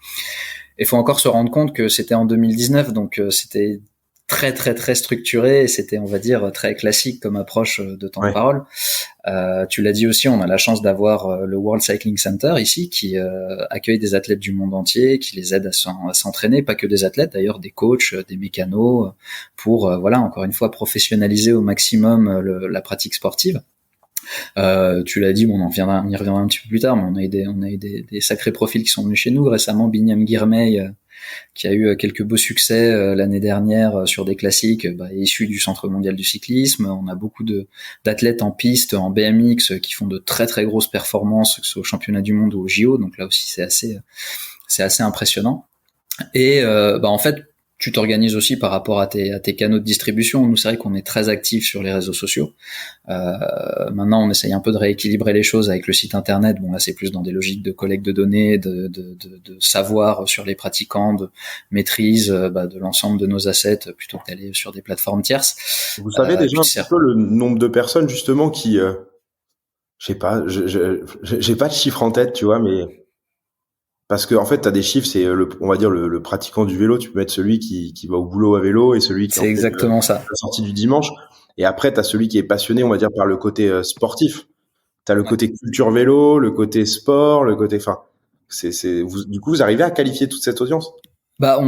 Il faut encore se rendre compte que c'était en 2019, donc c'était très très très structuré et c'était, on va dire, très classique comme approche de temps de parole. Tu l'as dit aussi, on a la chance d'avoir le World Cycling Center ici qui accueille des athlètes du monde entier, qui les aide à s'entraîner, pas que des athlètes d'ailleurs, des coachs, des mécanos, pour encore une fois professionnaliser au maximum la pratique sportive. Tu l'as dit, on y reviendra un petit peu plus tard, mais on a eu des sacrés profils qui sont venus chez nous récemment. Binyam Girmay, qui a eu quelques beaux succès l'année dernière sur des classiques issus du Centre mondial du cyclisme. On a beaucoup d'athlètes en piste, en BMX, qui font de très très grosses performances, que ce soit au championnat du monde ou au JO. Donc là aussi, c'est assez impressionnant. Et en fait, tu t'organises aussi par rapport à tes canaux de distribution. Nous, c'est vrai qu'on est très actifs sur les réseaux sociaux. Maintenant, on essaye un peu de rééquilibrer les choses avec le site internet. Bon, là, c'est plus dans des logiques de collecte de données, de savoir sur les pratiquants, de maîtrise de l'ensemble de nos assets, plutôt que d'aller sur des plateformes tierces.
Vous savez déjà un petit peu le nombre de personnes justement qui, je sais pas, j'ai pas de chiffre en tête, tu vois, mais parce que en fait, t'as des chiffres, c'est on va dire le pratiquant du vélo. Tu peux mettre celui qui va au boulot à vélo et celui qui
c'est exactement ça.
La sortie du dimanche. Et après, tu as celui qui est passionné, on va dire, par le côté sportif. Tu as le côté culture vélo, le côté sport, le côté... Enfin, du coup, vous arrivez à qualifier toute cette audience?
Bah,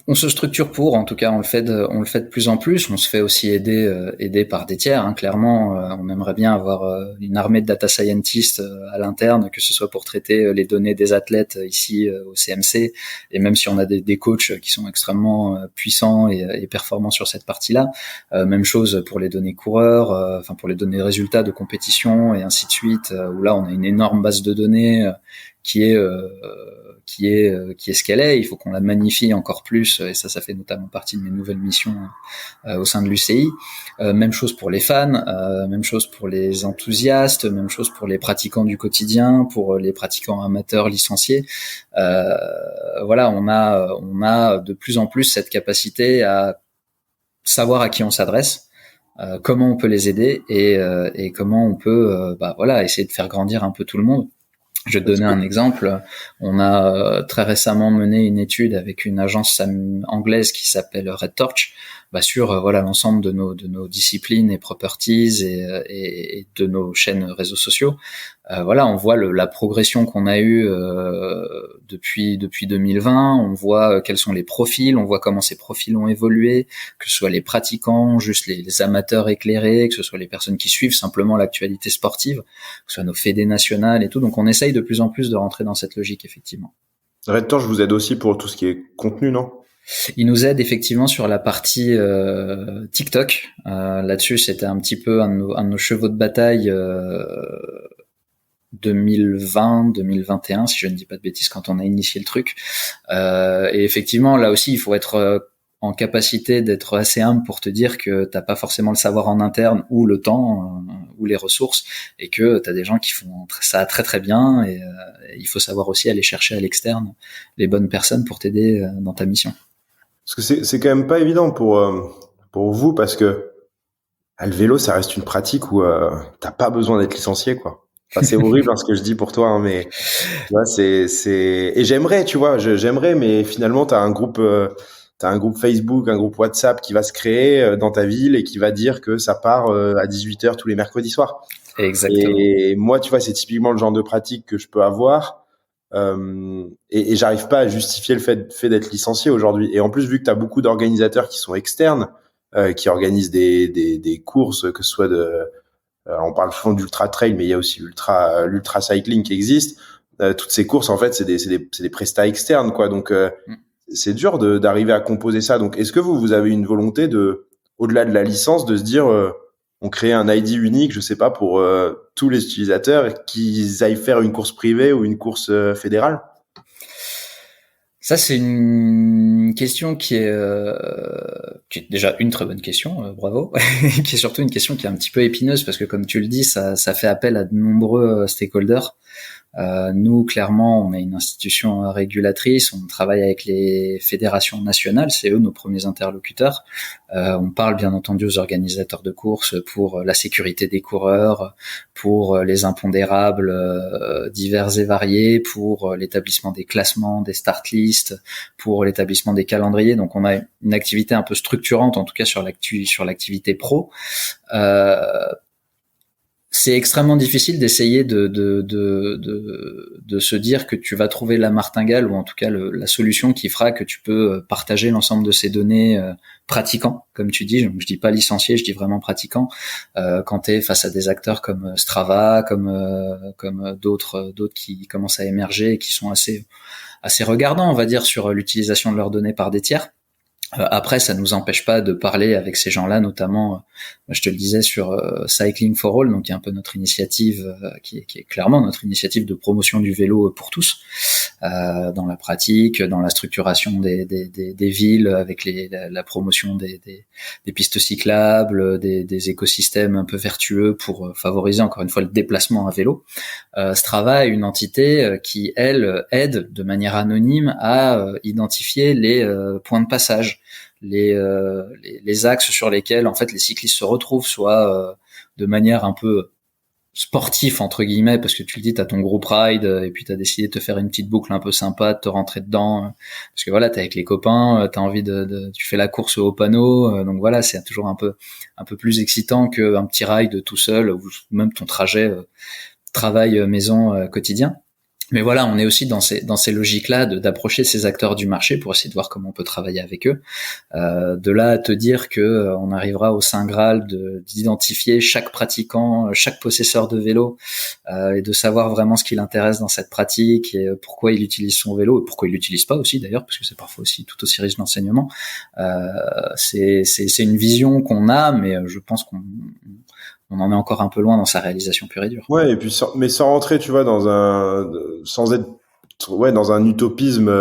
on se structure pour, en tout cas, on le fait de plus en plus. On se fait aussi aider par des tiers. Hein. Clairement, on aimerait bien avoir une armée de data scientists à l'interne, que ce soit pour traiter les données des athlètes ici au CMC, et même si on a des coachs qui sont extrêmement puissants et performants sur cette partie-là. Même chose pour les données coureurs, enfin pour les données résultats de compétition et ainsi de suite. Où là, on a une énorme base de données qui est ce qu'elle est. Il faut qu'on la magnifie encore plus, et ça fait notamment partie de mes nouvelles missions au sein de l'UCI. Même chose pour les fans, même chose pour les enthousiastes, même chose pour les pratiquants du quotidien, pour les pratiquants amateurs licenciés. Voilà, on a de plus en plus cette capacité à savoir à qui on s'adresse, comment on peut les aider et comment on peut essayer de faire grandir un peu tout le monde. Je vais te donner un exemple. On a très récemment mené une étude avec une agence anglaise qui s'appelle Red Torch, sur l'ensemble de nos disciplines et properties et de nos chaînes réseaux sociaux. On voit la progression qu'on a eue depuis 2020. On voit quels sont les profils, on voit comment ces profils ont évolué, que ce soit les pratiquants, juste les amateurs éclairés, que ce soit les personnes qui suivent simplement l'actualité sportive, que ce soit nos fédés nationales et tout. Donc on essaye de plus en plus de rentrer dans cette logique, effectivement.
Red Torch vous aide aussi pour tout ce qui est contenu, non?
Il nous aide effectivement sur la partie TikTok. Là-dessus, c'était un petit peu un de nos chevaux de bataille 2020-2021, si je ne dis pas de bêtises, quand on a initié le truc. Et effectivement, là aussi, il faut être en capacité d'être assez humble pour te dire que t'as pas forcément le savoir en interne ou le temps ou les ressources, et que t'as des gens qui font ça très très bien, et il faut savoir aussi aller chercher à l'externe les bonnes personnes pour t'aider dans ta mission.
Parce que c'est quand même pas évident pour vous, parce que le vélo, ça reste une pratique où t'as pas besoin d'être licencié, quoi. Enfin, c'est horrible ce que je dis pour toi, hein, mais tu vois, et j'aimerais, tu vois, j'aimerais, mais finalement t'as un groupe Facebook, un groupe WhatsApp qui va se créer dans ta ville et qui va dire que ça part à 18h tous les mercredis soirs.
Exactement.
Et moi, tu vois, c'est typiquement le genre de pratique que je peux avoir. Et j'arrive pas à justifier le fait d'être licencié aujourd'hui. Et en plus, vu que tu as beaucoup d'organisateurs qui sont externes, qui organisent des courses, que ce soit on parle souvent d'ultra trail, mais il y a aussi l'ultra cycling qui existe. Toutes ces courses, en fait, c'est des prestats externes, quoi. Donc c'est dur d'arriver à composer ça. Donc est-ce que vous avez une volonté au-delà de la licence, de se dire on crée un ID unique, je sais pas, pour tous les utilisateurs, qu'ils aillent faire une course privée ou une course fédérale?
Ça, c'est une question qui est déjà une très bonne question, bravo, qui est surtout une question qui est un petit peu épineuse, parce que comme tu le dis, ça fait appel à de nombreux stakeholders. Nous, clairement, on est une institution régulatrice, on travaille avec les fédérations nationales, c'est eux nos premiers interlocuteurs. On parle bien entendu aux organisateurs de courses pour la sécurité des coureurs, pour les impondérables divers et variés, pour l'établissement des classements, des start lists, pour l'établissement des calendriers. Donc on a une activité un peu structurante, en tout cas sur l'activité pro. C'est extrêmement difficile d'essayer de se dire que tu vas trouver la martingale, ou en tout cas la solution qui fera que tu peux partager l'ensemble de ces données pratiquants, comme tu dis. Je dis pas licencié, je dis vraiment pratiquant. Quand tu es face à des acteurs comme Strava, comme d'autres qui commencent à émerger et qui sont assez regardants, on va dire, sur l'utilisation de leurs données par des tiers. Après, ça nous empêche pas de parler avec ces gens-là, notamment, je te le disais, sur Cycling for All, donc qui est un peu notre initiative, qui est clairement notre initiative de promotion du vélo pour tous, dans la pratique, dans la structuration des villes, avec la promotion des pistes cyclables, des écosystèmes un peu vertueux pour favoriser encore une fois le déplacement à vélo. Strava est une entité qui, elle, aide de manière anonyme à identifier les points de passage, les axes sur lesquels en fait les cyclistes se retrouvent, soit de manière un peu sportif entre guillemets, parce que tu le dis, t'as ton groupe ride et puis t'as décidé de te faire une petite boucle un peu sympa, de te rentrer dedans, parce que voilà, t'es avec les copains, t'as envie tu fais la course au panneau, donc voilà, c'est toujours un peu plus excitant qu'un petit ride tout seul ou même ton trajet travail maison quotidien. Mais voilà, on est aussi dans ces logiques-là d'approcher ces acteurs du marché pour essayer de voir comment on peut travailler avec eux. De là à te dire que on arrivera au saint graal d'identifier chaque pratiquant, chaque possesseur de vélo, et de savoir vraiment ce qui l'intéresse dans cette pratique et pourquoi il utilise son vélo et pourquoi il l'utilise pas aussi d'ailleurs, parce que c'est parfois aussi tout aussi riche d'enseignement. C'est une vision qu'on a, mais je pense qu'on en est encore un peu loin dans sa réalisation pure et dure.
Ouais, et puis mais sans rentrer, tu vois, sans être dans un utopisme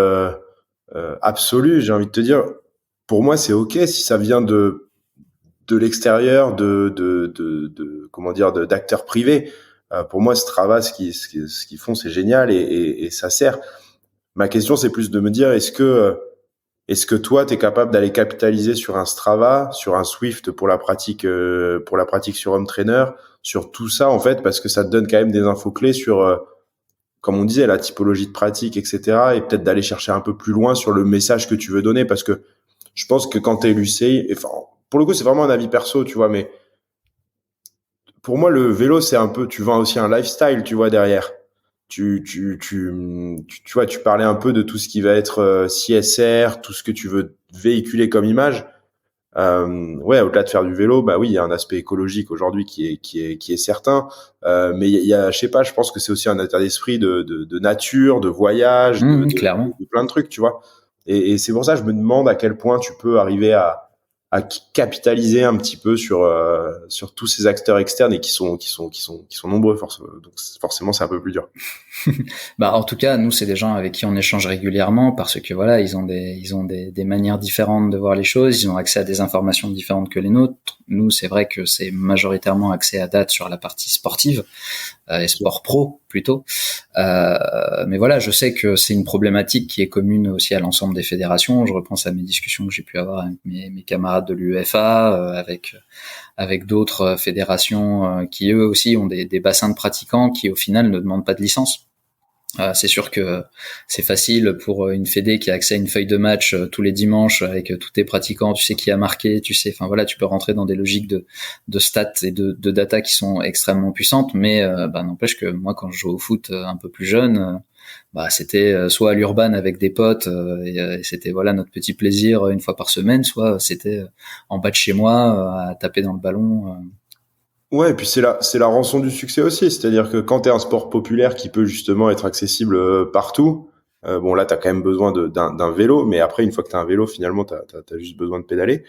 absolu, j'ai envie de te dire, pour moi c'est ok si ça vient de l'extérieur, comment dire, d'acteurs privés. Pour moi, Strava, ce qu'ils font, c'est génial et ça sert. Ma question, c'est plus de me dire, est-ce que toi, t'es capable d'aller capitaliser sur un Strava, sur un Swift pour la pratique sur Home Trainer, sur tout ça en fait, parce que ça te donne quand même des infos clés sur, comme on disait, la typologie de pratique, etc. Et peut-être d'aller chercher un peu plus loin sur le message que tu veux donner, parce que je pense que quand t'es l'UCI, enfin, pour le coup, c'est vraiment un avis perso, tu vois, mais pour moi, le vélo, c'est un peu, tu vends aussi un lifestyle, tu vois, derrière. Tu vois, tu parlais un peu de tout ce qui va être CSR, tout ce que tu veux véhiculer comme image. Ouais, au-delà de faire du vélo, bah oui, il y a un aspect écologique aujourd'hui qui est certain. Mais il y a, je sais pas, je pense que c'est aussi un état d'esprit de nature, de voyage,
Clairement.
de plein de trucs, tu vois. Et c'est pour ça que je me demande à quel point tu peux arriver à capitaliser un petit peu sur tous ces acteurs externes et qui sont nombreux, donc forcément c'est un peu plus dur.
Bah en tout cas, nous c'est des gens avec qui on échange régulièrement parce que voilà, ils ont des manières différentes de voir les choses, ils ont accès à des informations différentes que les nôtres. Nous, c'est vrai que c'est majoritairement axé à date sur la partie sportive et sport pro plutôt. Mais voilà, je sais que c'est une problématique qui est commune aussi à l'ensemble des fédérations. Je repense à mes discussions que j'ai pu avoir avec mes camarades de l'UEFA, avec d'autres fédérations qui eux aussi ont des bassins de pratiquants qui au final ne demandent pas de licence. C'est sûr que c'est facile pour une fédé qui a accès à une feuille de match tous les dimanches avec tous tes pratiquants, tu sais qui a marqué, tu sais, enfin voilà, tu peux rentrer dans des logiques de stats et de data qui sont extrêmement puissantes, mais n'empêche que moi quand je jouais au foot un peu plus jeune, c'était soit à l'urban avec des potes et c'était voilà notre petit plaisir une fois par semaine, soit c'était en bas de chez moi à taper dans le ballon.
Ouais, et puis c'est la rançon du succès aussi, c'est-à-dire que quand t'es un sport populaire qui peut justement être accessible partout, bon là t'as quand même besoin d'un vélo, mais après une fois que t'as un vélo, finalement t'as juste besoin de pédaler.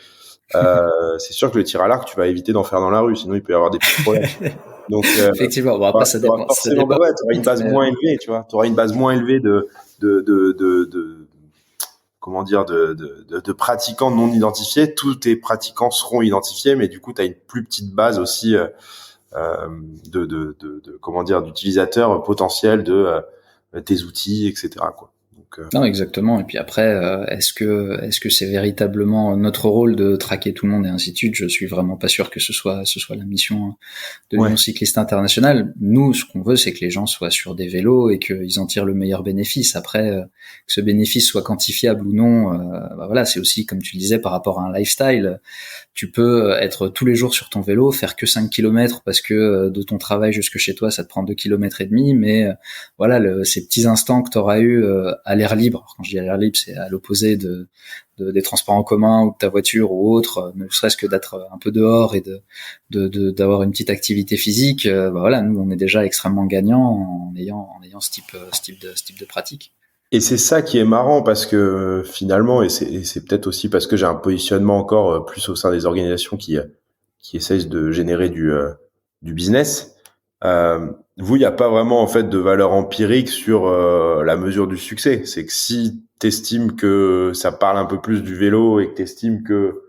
C'est sûr que le tir à l'arc, tu vas éviter d'en faire dans la rue, sinon il peut y avoir des petits problèmes. Donc
effectivement, bon après ça dépend.
Ouais, t'auras une base moins élevée, tu vois, t'auras une base moins élevée de comment dire, de pratiquants non identifiés. Tous tes pratiquants seront identifiés, mais du coup, tu as une plus petite base aussi comment dire, d'utilisateurs potentiels de tes outils, etc., quoi. Donc,
non, exactement. Et puis après, est-ce que c'est véritablement notre rôle de traquer tout le monde et ainsi de suite? Je suis vraiment pas sûr que ce soit la mission de l'Union cycliste internationale. Nous, ce qu'on veut, c'est que les gens soient sur des vélos et qu'ils en tirent le meilleur bénéfice. Après, que ce bénéfice soit quantifiable ou non, voilà, c'est aussi, comme tu le disais, par rapport à un lifestyle. Tu peux être tous les jours sur ton vélo, faire que 5 kilomètres parce que de ton travail jusque chez toi, ça te prend 2 kilomètres et demi, mais voilà, ces petits instants que tu auras eu à l'air libre. Alors, quand je dis à l'air libre, c'est à l'opposé des transports en commun ou de ta voiture ou autre, ne serait-ce que d'être un peu dehors et d'avoir une petite activité physique. Voilà, nous on est déjà extrêmement gagnants en ayant ce type de pratique.
Et c'est ça qui est marrant parce que finalement, et c'est peut-être aussi parce que j'ai un positionnement encore plus au sein des organisations qui essayent de générer du business. Vous, il n'y a pas vraiment en fait de valeur empirique sur la mesure du succès. C'est que si t'estimes que ça parle un peu plus du vélo et que t'estimes que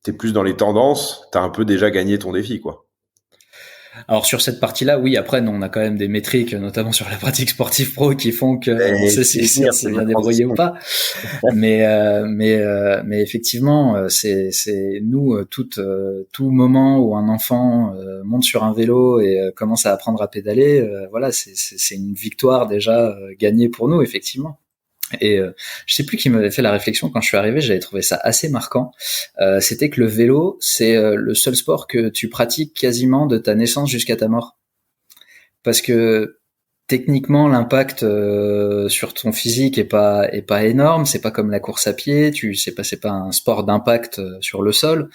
t'es plus dans les tendances, t'as un peu déjà gagné ton défi, quoi.
Alors sur cette partie-là, oui. Après, nous, on a quand même des métriques, notamment sur la pratique sportive pro, qui font que on sait si on s'est bien débrouillé ou pas. Mais effectivement, c'est nous tout moment où un enfant monte sur un vélo et commence à apprendre à pédaler, voilà, c'est une victoire déjà gagnée pour nous, effectivement. Et je sais plus qui m'avait fait la réflexion quand je suis arrivé, j'avais trouvé ça assez marquant. C'était que le vélo, c'est le seul sport que tu pratiques quasiment de ta naissance jusqu'à ta mort. Parce que techniquement, l'impact sur ton physique est pas énorme. C'est pas comme la course à pied. C'est pas un sport d'impact sur le sol.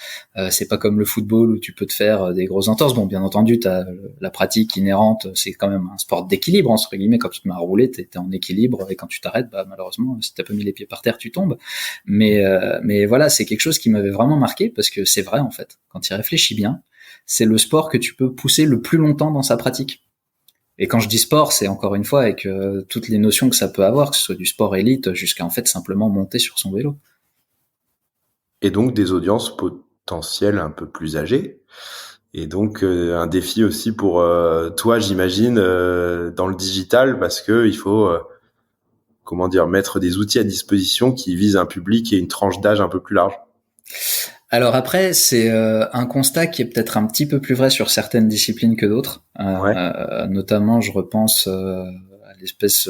C'est pas comme le football où tu peux te faire des grosses entorses. Bon, bien entendu, t'as la pratique inhérente. C'est quand même un sport d'équilibre entre guillemets. Quand tu te mets à rouler, t'es en équilibre et quand tu t'arrêtes, bah malheureusement, si t'as pas mis les pieds par terre, tu tombes. Mais voilà, c'est quelque chose qui m'avait vraiment marqué parce que c'est vrai en fait. Quand tu y réfléchis bien, c'est le sport que tu peux pousser le plus longtemps dans sa pratique. Et quand je dis sport, c'est encore une fois avec toutes les notions que ça peut avoir, que ce soit du sport élite jusqu'à en fait simplement monter sur son vélo.
Et donc des audiences potentielles un peu plus âgées. Et donc un défi aussi pour toi, j'imagine, dans le digital, parce que il faut mettre des outils à disposition qui visent un public et une tranche d'âge un peu plus large.
Alors après, c'est un constat qui est peut-être un petit peu plus vrai sur certaines disciplines que d'autres. Notamment, je repense à l'espèce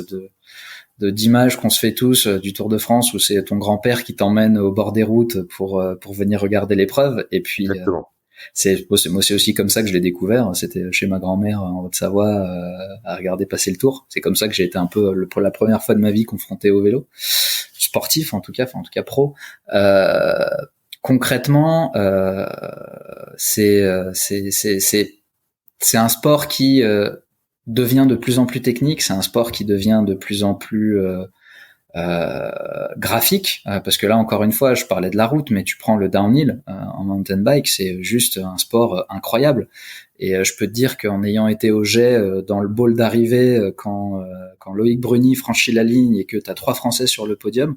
d'image qu'on se fait tous du Tour de France où c'est ton grand-père qui t'emmène au bord des routes pour venir regarder l'épreuve. Et puis, c'est aussi comme ça que je l'ai découvert. C'était chez ma grand-mère en Haute-Savoie à regarder passer le Tour. C'est comme ça que j'ai été un peu pour la première fois de ma vie confronté au vélo sportif, en tout cas pro. Concrètement, c'est un sport qui devient de plus en plus technique, c'est un sport qui devient de plus en plus graphique, parce que là encore une fois, je parlais de la route, mais tu prends le downhill en mountain bike, c'est juste un sport incroyable. Et je peux te dire qu'en ayant été au jet dans le bowl d'arrivée quand Loïc Bruni franchit la ligne et que t'as 3 Français sur le podium,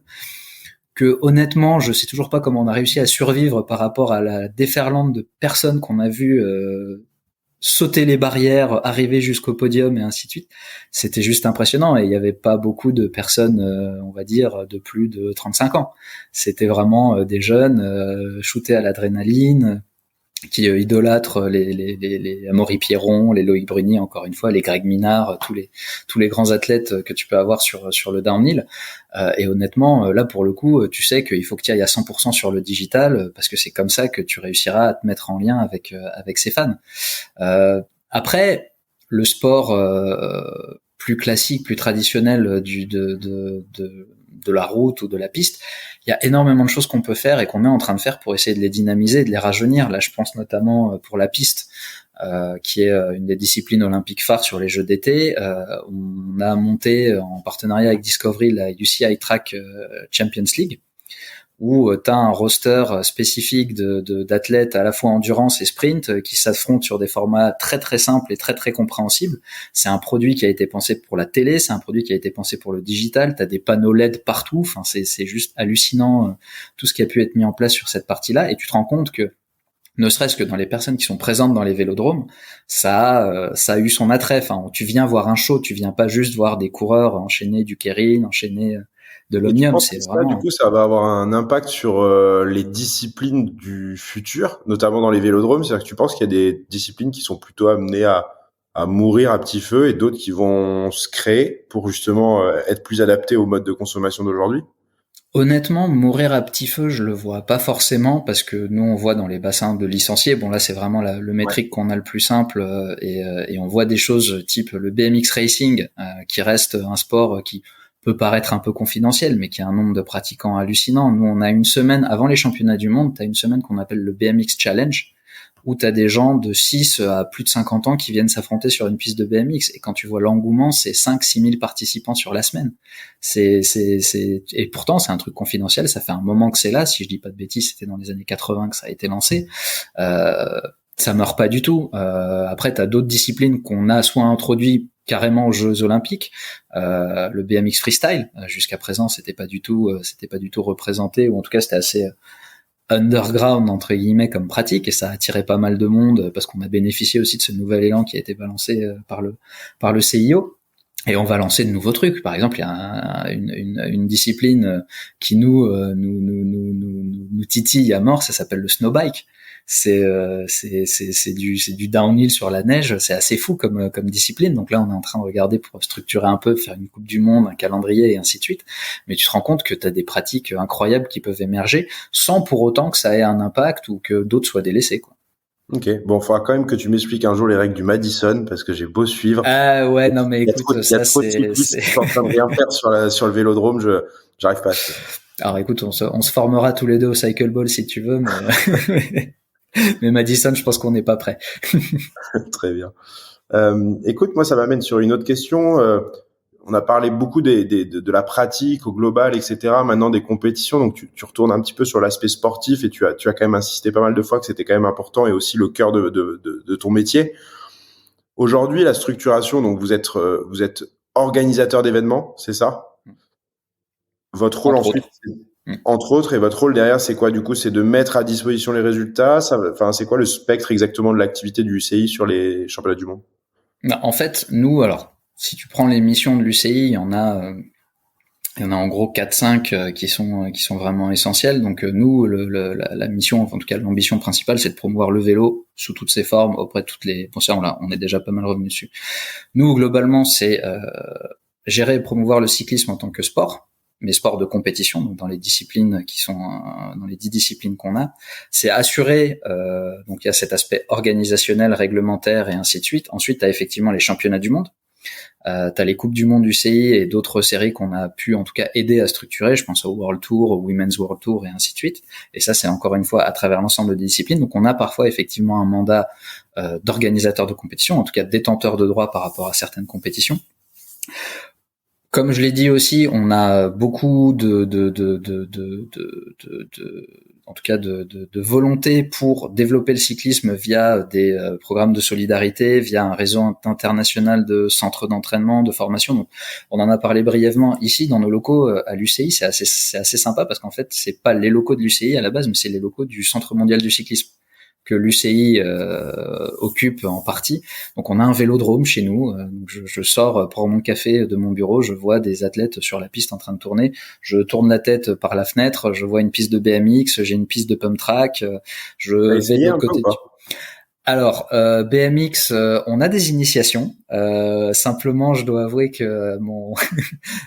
que honnêtement, je sais toujours pas comment on a réussi à survivre par rapport à la déferlante de personnes qu'on a vu sauter les barrières, arriver jusqu'au podium et ainsi de suite. C'était juste impressionnant et il y avait pas beaucoup de personnes, on va dire, de plus de 35 ans. C'était vraiment des jeunes shootés à l'adrénaline, qui idolâtrent les Amaury Pierron, les Loïc Bruni, encore une fois, les Greg Minard, tous les grands athlètes que tu peux avoir sur le downhill. Et honnêtement, là pour le coup, tu sais qu'il faut que tu ailles à 100% sur le digital parce que c'est comme ça que tu réussiras à te mettre en lien avec ses fans. Après, le sport plus classique, plus traditionnel de la route ou de la piste, il y a énormément de choses qu'on peut faire et qu'on est en train de faire pour essayer de les dynamiser, de les rajeunir. Là, je pense notamment pour la piste, qui est une des disciplines olympiques phares sur les Jeux d'été. On a monté en partenariat avec Discovery la UCI Track Champions League, où tu as un roster spécifique d'athlètes à la fois endurance et sprint qui s'affrontent sur des formats très très simples et très très compréhensibles. C'est un produit qui a été pensé pour la télé, c'est un produit qui a été pensé pour le digital, tu as des panneaux LED partout, enfin c'est juste hallucinant tout ce qui a pu être mis en place sur cette partie-là, et tu te rends compte que ne serait-ce que dans les personnes qui sont présentes dans les vélodromes, ça a eu son attrait. Enfin, tu viens voir un show, tu viens pas juste voir des coureurs enchaîner du Keirin, enchaîner de l'Omnium. C'est vraiment...
Du coup, ça va avoir un impact sur les disciplines du futur, notamment dans les vélodromes. C'est-à-dire que tu penses qu'il y a des disciplines qui sont plutôt amenées à mourir à petit feu et d'autres qui vont se créer pour justement être plus adaptées au mode de consommation d'aujourd'hui?
Honnêtement, mourir à petit feu, je le vois pas forcément parce que nous on voit dans les bassins de licenciés, bon là c'est vraiment le métrique qu'on a le plus simple et on voit des choses type le BMX Racing qui reste un sport qui peut paraître un peu confidentiel mais qui a un nombre de pratiquants hallucinant. Nous on a une semaine avant les championnats du monde, t'as une semaine qu'on appelle le BMX Challenge où t'as des gens de 6 à plus de 50 ans qui viennent s'affronter sur une piste de BMX. Et quand tu vois l'engouement, c'est 5-6 000 participants sur la semaine. Et pourtant, c'est un truc confidentiel, ça fait un moment que c'est là. Si je dis pas de bêtises, c'était dans les années 80 que ça a été lancé. Ça meurt pas du tout. Après, t'as d'autres disciplines qu'on a soit introduit carrément aux Jeux Olympiques. Le BMX freestyle, jusqu'à présent, c'était pas du tout représenté, ou en tout cas, c'était assez underground entre guillemets comme pratique, et ça a attiré pas mal de monde parce qu'on a bénéficié aussi de ce nouvel élan qui a été balancé par le CIO. Et on va lancer de nouveaux trucs. Par exemple, il y a une discipline qui nous titille à mort, ça s'appelle le snowbike. C'est du downhill sur la neige, c'est assez fou comme discipline. Donc là, on est en train de regarder pour structurer un peu, faire une Coupe du Monde, un calendrier et ainsi de suite. Mais tu te rends compte que tu as des pratiques incroyables qui peuvent émerger sans pour autant que ça ait un impact ou que d'autres soient délaissés, quoi.
Ok, bon, faudra quand même que tu m'expliques un jour les règles du Madison parce que j'ai beau suivre.
Ah ouais, non mais écoute,
il y a trop de cyclistes qui sont en train de rien faire sur le vélodrome, j'arrive pas à suivre.
Alors écoute, on se formera tous les deux au cycle ball si tu veux, mais mais Madison, je pense qu'on n'est pas prêt.
Très bien. Écoute, moi, ça m'amène sur une autre question. On a parlé beaucoup de la pratique au global, etc. Maintenant, des compétitions. Donc, tu retournes un petit peu sur l'aspect sportif et tu as quand même insisté pas mal de fois que c'était quand même important et aussi le cœur de ton métier. Aujourd'hui, la structuration, donc vous êtes organisateur d'événements, c'est ça? Votre rôle ensuite, entre autres, et votre rôle derrière, c'est quoi? Du coup, c'est de mettre à disposition les résultats. C'est quoi le spectre exactement de l'activité du UCI sur les championnats du monde?
En fait, nous, alors, si tu prends les missions de l'UCI, il y en a en gros 4-5 qui sont vraiment essentielles. Donc nous, la mission, en tout cas l'ambition principale, c'est de promouvoir le vélo sous toutes ses formes auprès de toutes les. Bon, ça, on est déjà pas mal revenu dessus. Nous, globalement, c'est gérer et promouvoir le cyclisme en tant que sport, mais sport de compétition, donc dans les disciplines qui sont dans les 10 disciplines qu'on a. C'est assurer. Donc il y a cet aspect organisationnel, réglementaire et ainsi de suite. Ensuite, tu as effectivement les championnats du monde. T'as les coupes du monde du CI et d'autres séries qu'on a pu en tout cas aider à structurer. Je pense au World Tour, au Women's World Tour et ainsi de suite. Et ça, c'est encore une fois à travers l'ensemble des disciplines. Donc on a parfois effectivement un mandat d'organisateur de compétition, en tout cas détenteur de droits par rapport à certaines compétitions. Comme je l'ai dit aussi, on a beaucoup en tout cas de volonté pour développer le cyclisme via des programmes de solidarité, via un réseau international de centres d'entraînement, de formation. Donc, on en a parlé brièvement ici dans nos locaux à l'UCI. C'est assez sympa parce qu'en fait, c'est pas les locaux de l'UCI à la base, mais c'est les locaux du Centre mondial du cyclisme que l'UCI occupe en partie. Donc on a un vélodrome chez nous. Je sors pour mon café de mon bureau, je vois des athlètes sur la piste en train de tourner. Je tourne la tête par la fenêtre, je vois une piste de BMX, j'ai une piste de pump track. Je vais de l'autre côté. Alors BMX, on a des initiations. Simplement, je dois avouer que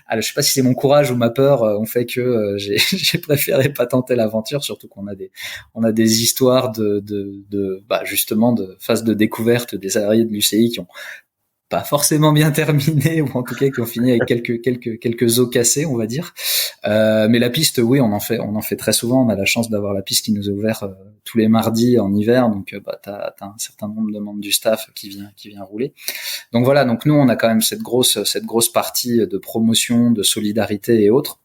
alors, je sais pas si c'est mon courage ou ma peur, on fait que j'ai préféré pas tenter l'aventure, surtout qu'on a des histoires justement de phases de découverte des salariés de l'UCI qui ont pas forcément bien terminé, ou en tout cas qui ont fini avec quelques os cassés, on va dire. Mais la piste, oui, on en fait très souvent. On a la chance d'avoir la piste qui nous est ouverte tous les mardis en hiver, donc t'as un certain nombre de membres du staff qui vient rouler. Donc voilà, donc nous on a quand même cette grosse partie de promotion, de solidarité et autres.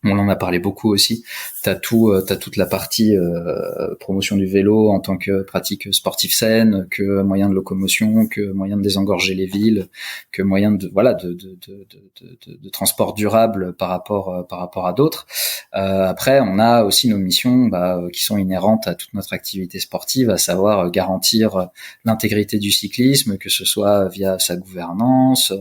On en a parlé beaucoup aussi. T'as toute la partie promotion du vélo en tant que pratique sportive saine, que moyen de locomotion, que moyen de désengorger les villes, que moyen de transport durable par rapport à d'autres. Après, on a aussi nos missions qui sont inhérentes à toute notre activité sportive, à savoir garantir l'intégrité du cyclisme, que ce soit via sa gouvernance,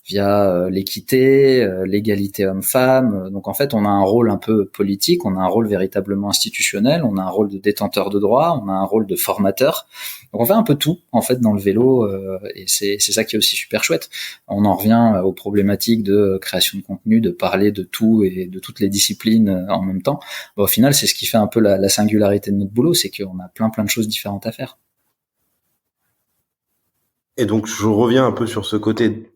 via l'équité, l'égalité homme-femme. Donc en fait, on a un rôle un peu politique, on a un rôle véritablement institutionnel, on a un rôle de détenteur de droit, on a un rôle de formateur. Donc on fait un peu tout en fait dans le vélo, et c'est ça qui est aussi super chouette. On en revient aux problématiques de création de contenu, de parler de tout et de toutes les disciplines en même temps. Au final, c'est ce qui fait un peu la singularité de notre boulot, c'est qu'on a plein de choses différentes à faire.
Et donc je reviens un peu sur ce côté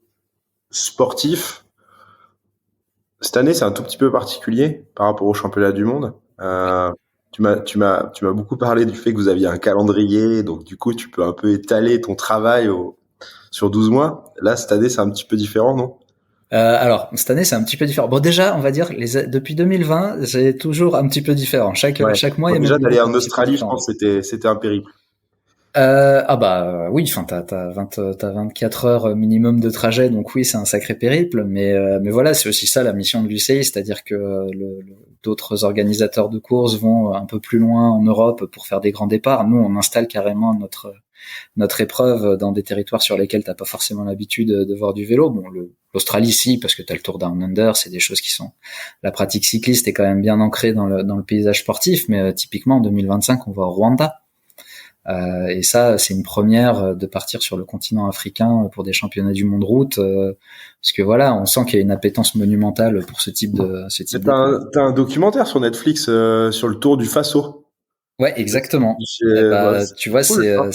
sportif. Cette année, c'est un tout petit peu particulier par rapport au championnat du monde. Tu m'as beaucoup parlé du fait que vous aviez un calendrier, donc du coup, tu peux un peu étaler ton travail sur 12 mois. Là, cette année, c'est un petit peu différent, non?
Alors, cette année, c'est un petit peu différent. Bon, déjà, on va dire, depuis 2020, c'est toujours un petit peu différent. Chaque mois, il y a
déjà d'aller en Australie, je pense que c'était un périple.
Oui, enfin t'as 24 heures minimum de trajet, donc oui, c'est un sacré périple, mais voilà, c'est aussi ça la mission de l'UCI, c'est-à-dire que d'autres organisateurs de courses vont un peu plus loin en Europe pour faire des grands départs. Nous, on installe carrément notre épreuve dans des territoires sur lesquels t'as pas forcément l'habitude de voir du vélo. Bon, l'Australie, si, parce que t'as le Tour Down Under, c'est des choses qui sont, la pratique cycliste est quand même bien ancrée dans le paysage sportif, mais typiquement en 2025, on va au Rwanda. Et ça, c'est une première de partir sur le continent africain pour des championnats du monde route, parce que voilà, on sent qu'il y a une appétence monumentale pour ce type de.
T'as un documentaire sur Netflix sur le Tour du Faso.
Ouais, exactement. Tu vois,
cool,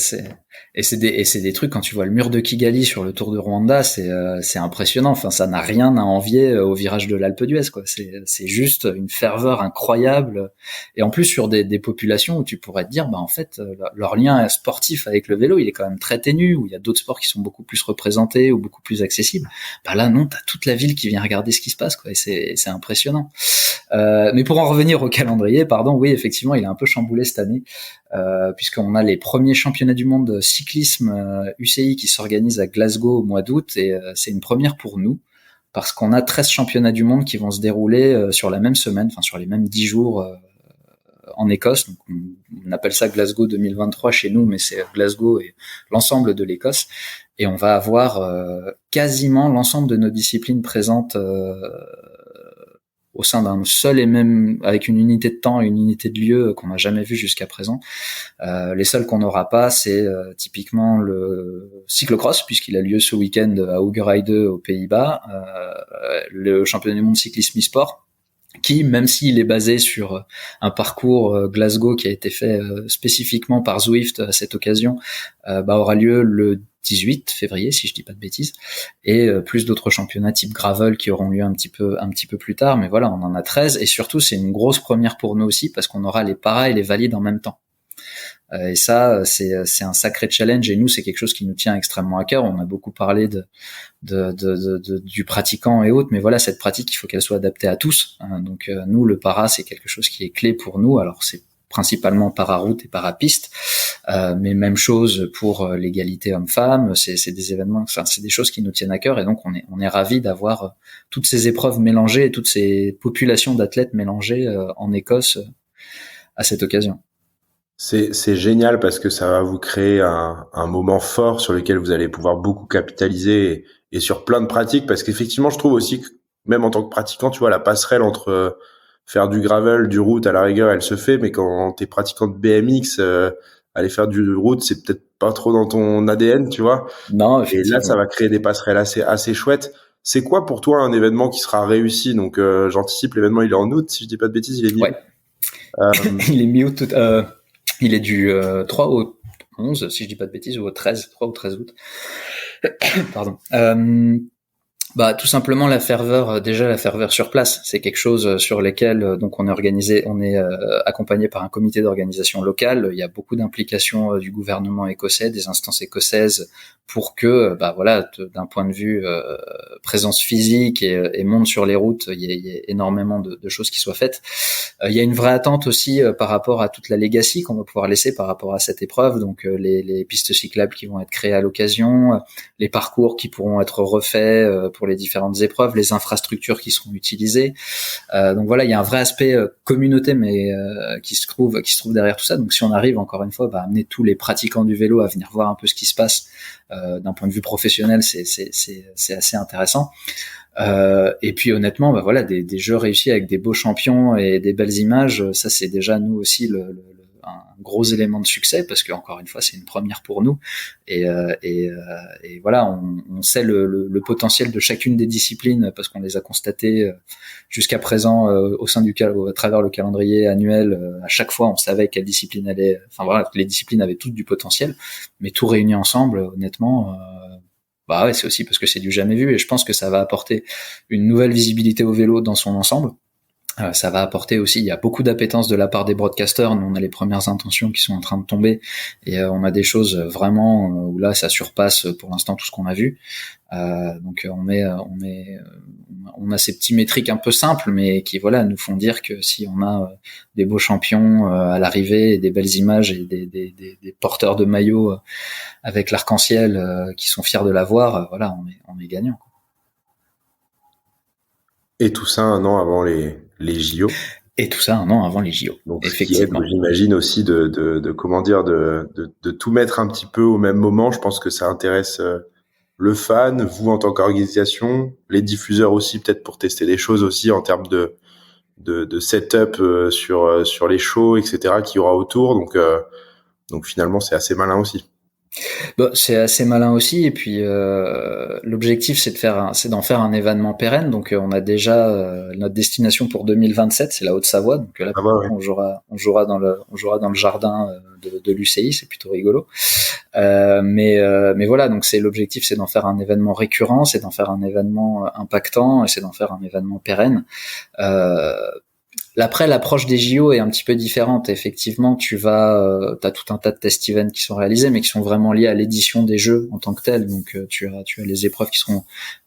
c'est des trucs, quand tu vois le mur de Kigali sur le Tour de Rwanda, c'est impressionnant. Enfin, ça n'a rien à envier au virage de l'Alpe d'Huez, quoi. C'est juste une ferveur incroyable. Et en plus, sur des populations où tu pourrais te dire, bah, en fait, leur lien sportif avec le vélo, il est quand même très ténu, où il y a d'autres sports qui sont beaucoup plus représentés ou beaucoup plus accessibles. Bah là, non, t'as toute la ville qui vient regarder ce qui se passe, quoi. Et c'est impressionnant. Mais pour en revenir au calendrier, pardon, oui, effectivement, il est un peu chamboulé cette année, puisqu'on a les premiers championnats du monde de cyclisme UCI qui s'organisent à Glasgow au mois d'août, et c'est une première pour nous, parce qu'on a 13 championnats du monde qui vont se dérouler sur la même semaine, enfin sur les mêmes 10 jours en Écosse. Donc on appelle ça Glasgow 2023 chez nous, mais c'est Glasgow et l'ensemble de l'Écosse. Et on va avoir quasiment l'ensemble de nos disciplines présentes au sein d'un seul et même, avec une unité de temps et une unité de lieu qu'on n'a jamais vu jusqu'à présent. Les seuls qu'on n'aura pas, c'est typiquement le cyclocross, puisqu'il a lieu ce week-end à Hoogerheide aux Pays-Bas, le championnat du monde cyclisme e-sport, qui, même s'il est basé sur un parcours Glasgow qui a été fait spécifiquement par Zwift à cette occasion, aura lieu le 18 février, si je dis pas de bêtises, et plus d'autres championnats type gravel qui auront lieu un petit peu plus tard. Mais voilà, on en a 13, et surtout c'est une grosse première pour nous aussi, parce qu'on aura les paras et les valides en même temps. Et ça, c'est un sacré challenge, et nous, c'est quelque chose qui nous tient extrêmement à cœur. On a beaucoup parlé du pratiquant et autres, mais voilà, cette pratique, il faut qu'elle soit adaptée à tous. Donc nous, le para, c'est quelque chose qui est clé pour nous. Alors c'est principalement para-route et para-piste, mais même chose pour l'égalité homme-femme. C'est des événements, enfin c'est des choses qui nous tiennent à cœur, et donc on est ravis d'avoir toutes ces épreuves mélangées et toutes ces populations d'athlètes mélangées en Écosse à cette occasion.
C'est génial, parce que ça va vous créer un moment fort sur lequel vous allez pouvoir beaucoup capitaliser, et sur plein de pratiques, parce qu'effectivement, je trouve aussi que même en tant que pratiquant, tu vois, la passerelle entre faire du gravel, du route, à la rigueur, elle se fait, mais quand t'es pratiquant de BMX, aller faire du route, c'est peut-être pas trop dans ton ADN, tu vois.
Non,
Et là, ça va créer des passerelles assez chouettes. C'est quoi pour toi un événement qui sera réussi? Donc, j'anticipe, l'événement, il est en août, si je dis pas de bêtises, il est mi-août.
Ouais. Il est mi-août, il est du 3 au 11, si je dis pas de bêtises, ou au 13, 3 ou 13 août. Pardon. Tout simplement la ferveur, déjà la ferveur sur place, c'est quelque chose sur lequel donc on est accompagné par un comité d'organisation local. Il y a beaucoup d'implications du gouvernement écossais, des instances écossaises, pour que d'un point de vue présence physique et monde sur les routes, il y a énormément de choses qui soient faites. Il y a une vraie attente aussi par rapport à toute la legacy qu'on va pouvoir laisser par rapport à cette épreuve, donc les pistes cyclables qui vont être créées à l'occasion, les parcours qui pourront être refaits pour les différentes épreuves, les infrastructures qui seront utilisées. Donc voilà, il y a un vrai aspect communauté, mais qui se trouve derrière tout ça. Donc si on arrive encore une fois à amener tous les pratiquants du vélo à venir voir un peu ce qui se passe d'un point de vue professionnel, c'est assez intéressant. Et puis honnêtement, des jeux réussis avec des beaux champions et des belles images, ça c'est déjà nous aussi un gros élément de succès, parce que encore une fois c'est une première pour nous, et voilà, on sait le potentiel de chacune des disciplines, parce qu'on les a constatées jusqu'à présent à travers le calendrier annuel. À chaque fois on savait quelle discipline allait, les disciplines avaient toutes du potentiel, mais tout réuni ensemble, honnêtement, c'est aussi parce que c'est du jamais vu, et je pense que ça va apporter une nouvelle visibilité au vélo dans son ensemble. Ça va apporter aussi, il y a beaucoup d'appétence de la part des broadcasters. Nous, on a les premières intentions qui sont en train de tomber, et on a des choses vraiment où là, ça surpasse pour l'instant tout ce qu'on a vu. Donc on a ces petits métriques un peu simples, mais qui nous font dire que si on a des beaux champions à l'arrivée, et des belles images, et des porteurs de maillots avec l'arc-en-ciel qui sont fiers de l'avoir, on est gagnant, quoi.
Et tout ça un an avant les JO.
Et tout ça un an avant les JO.
Donc, ce qui aide,
Effectivement.
j'imagine aussi de comment dire, de tout mettre un petit peu au même moment. Je pense que ça intéresse le fan, vous en tant qu'organisation, les diffuseurs aussi, peut-être pour tester des choses aussi en termes de setup sur les shows, etc. qu'il y aura autour. Donc finalement, c'est assez malin aussi.
Bon, c'est assez malin aussi, et puis l'objectif c'est d'en faire un événement pérenne. Donc on a déjà notre destination pour 2027, c'est la Haute-Savoie. Donc là
Ah
pour
bah
le
ouais.
coup, on jouera dans le jardin de l'UCI, c'est plutôt rigolo. Mais voilà, donc c'est l'objectif, c'est d'en faire un événement récurrent, c'est d'en faire un événement impactant, et c'est d'en faire un événement pérenne. Euh, Après, l'approche des JO est un petit peu différente. Effectivement, t'as tout un tas de test events qui sont réalisés, mais qui sont vraiment liés à l'édition des Jeux en tant que tels. Donc, tu as les épreuves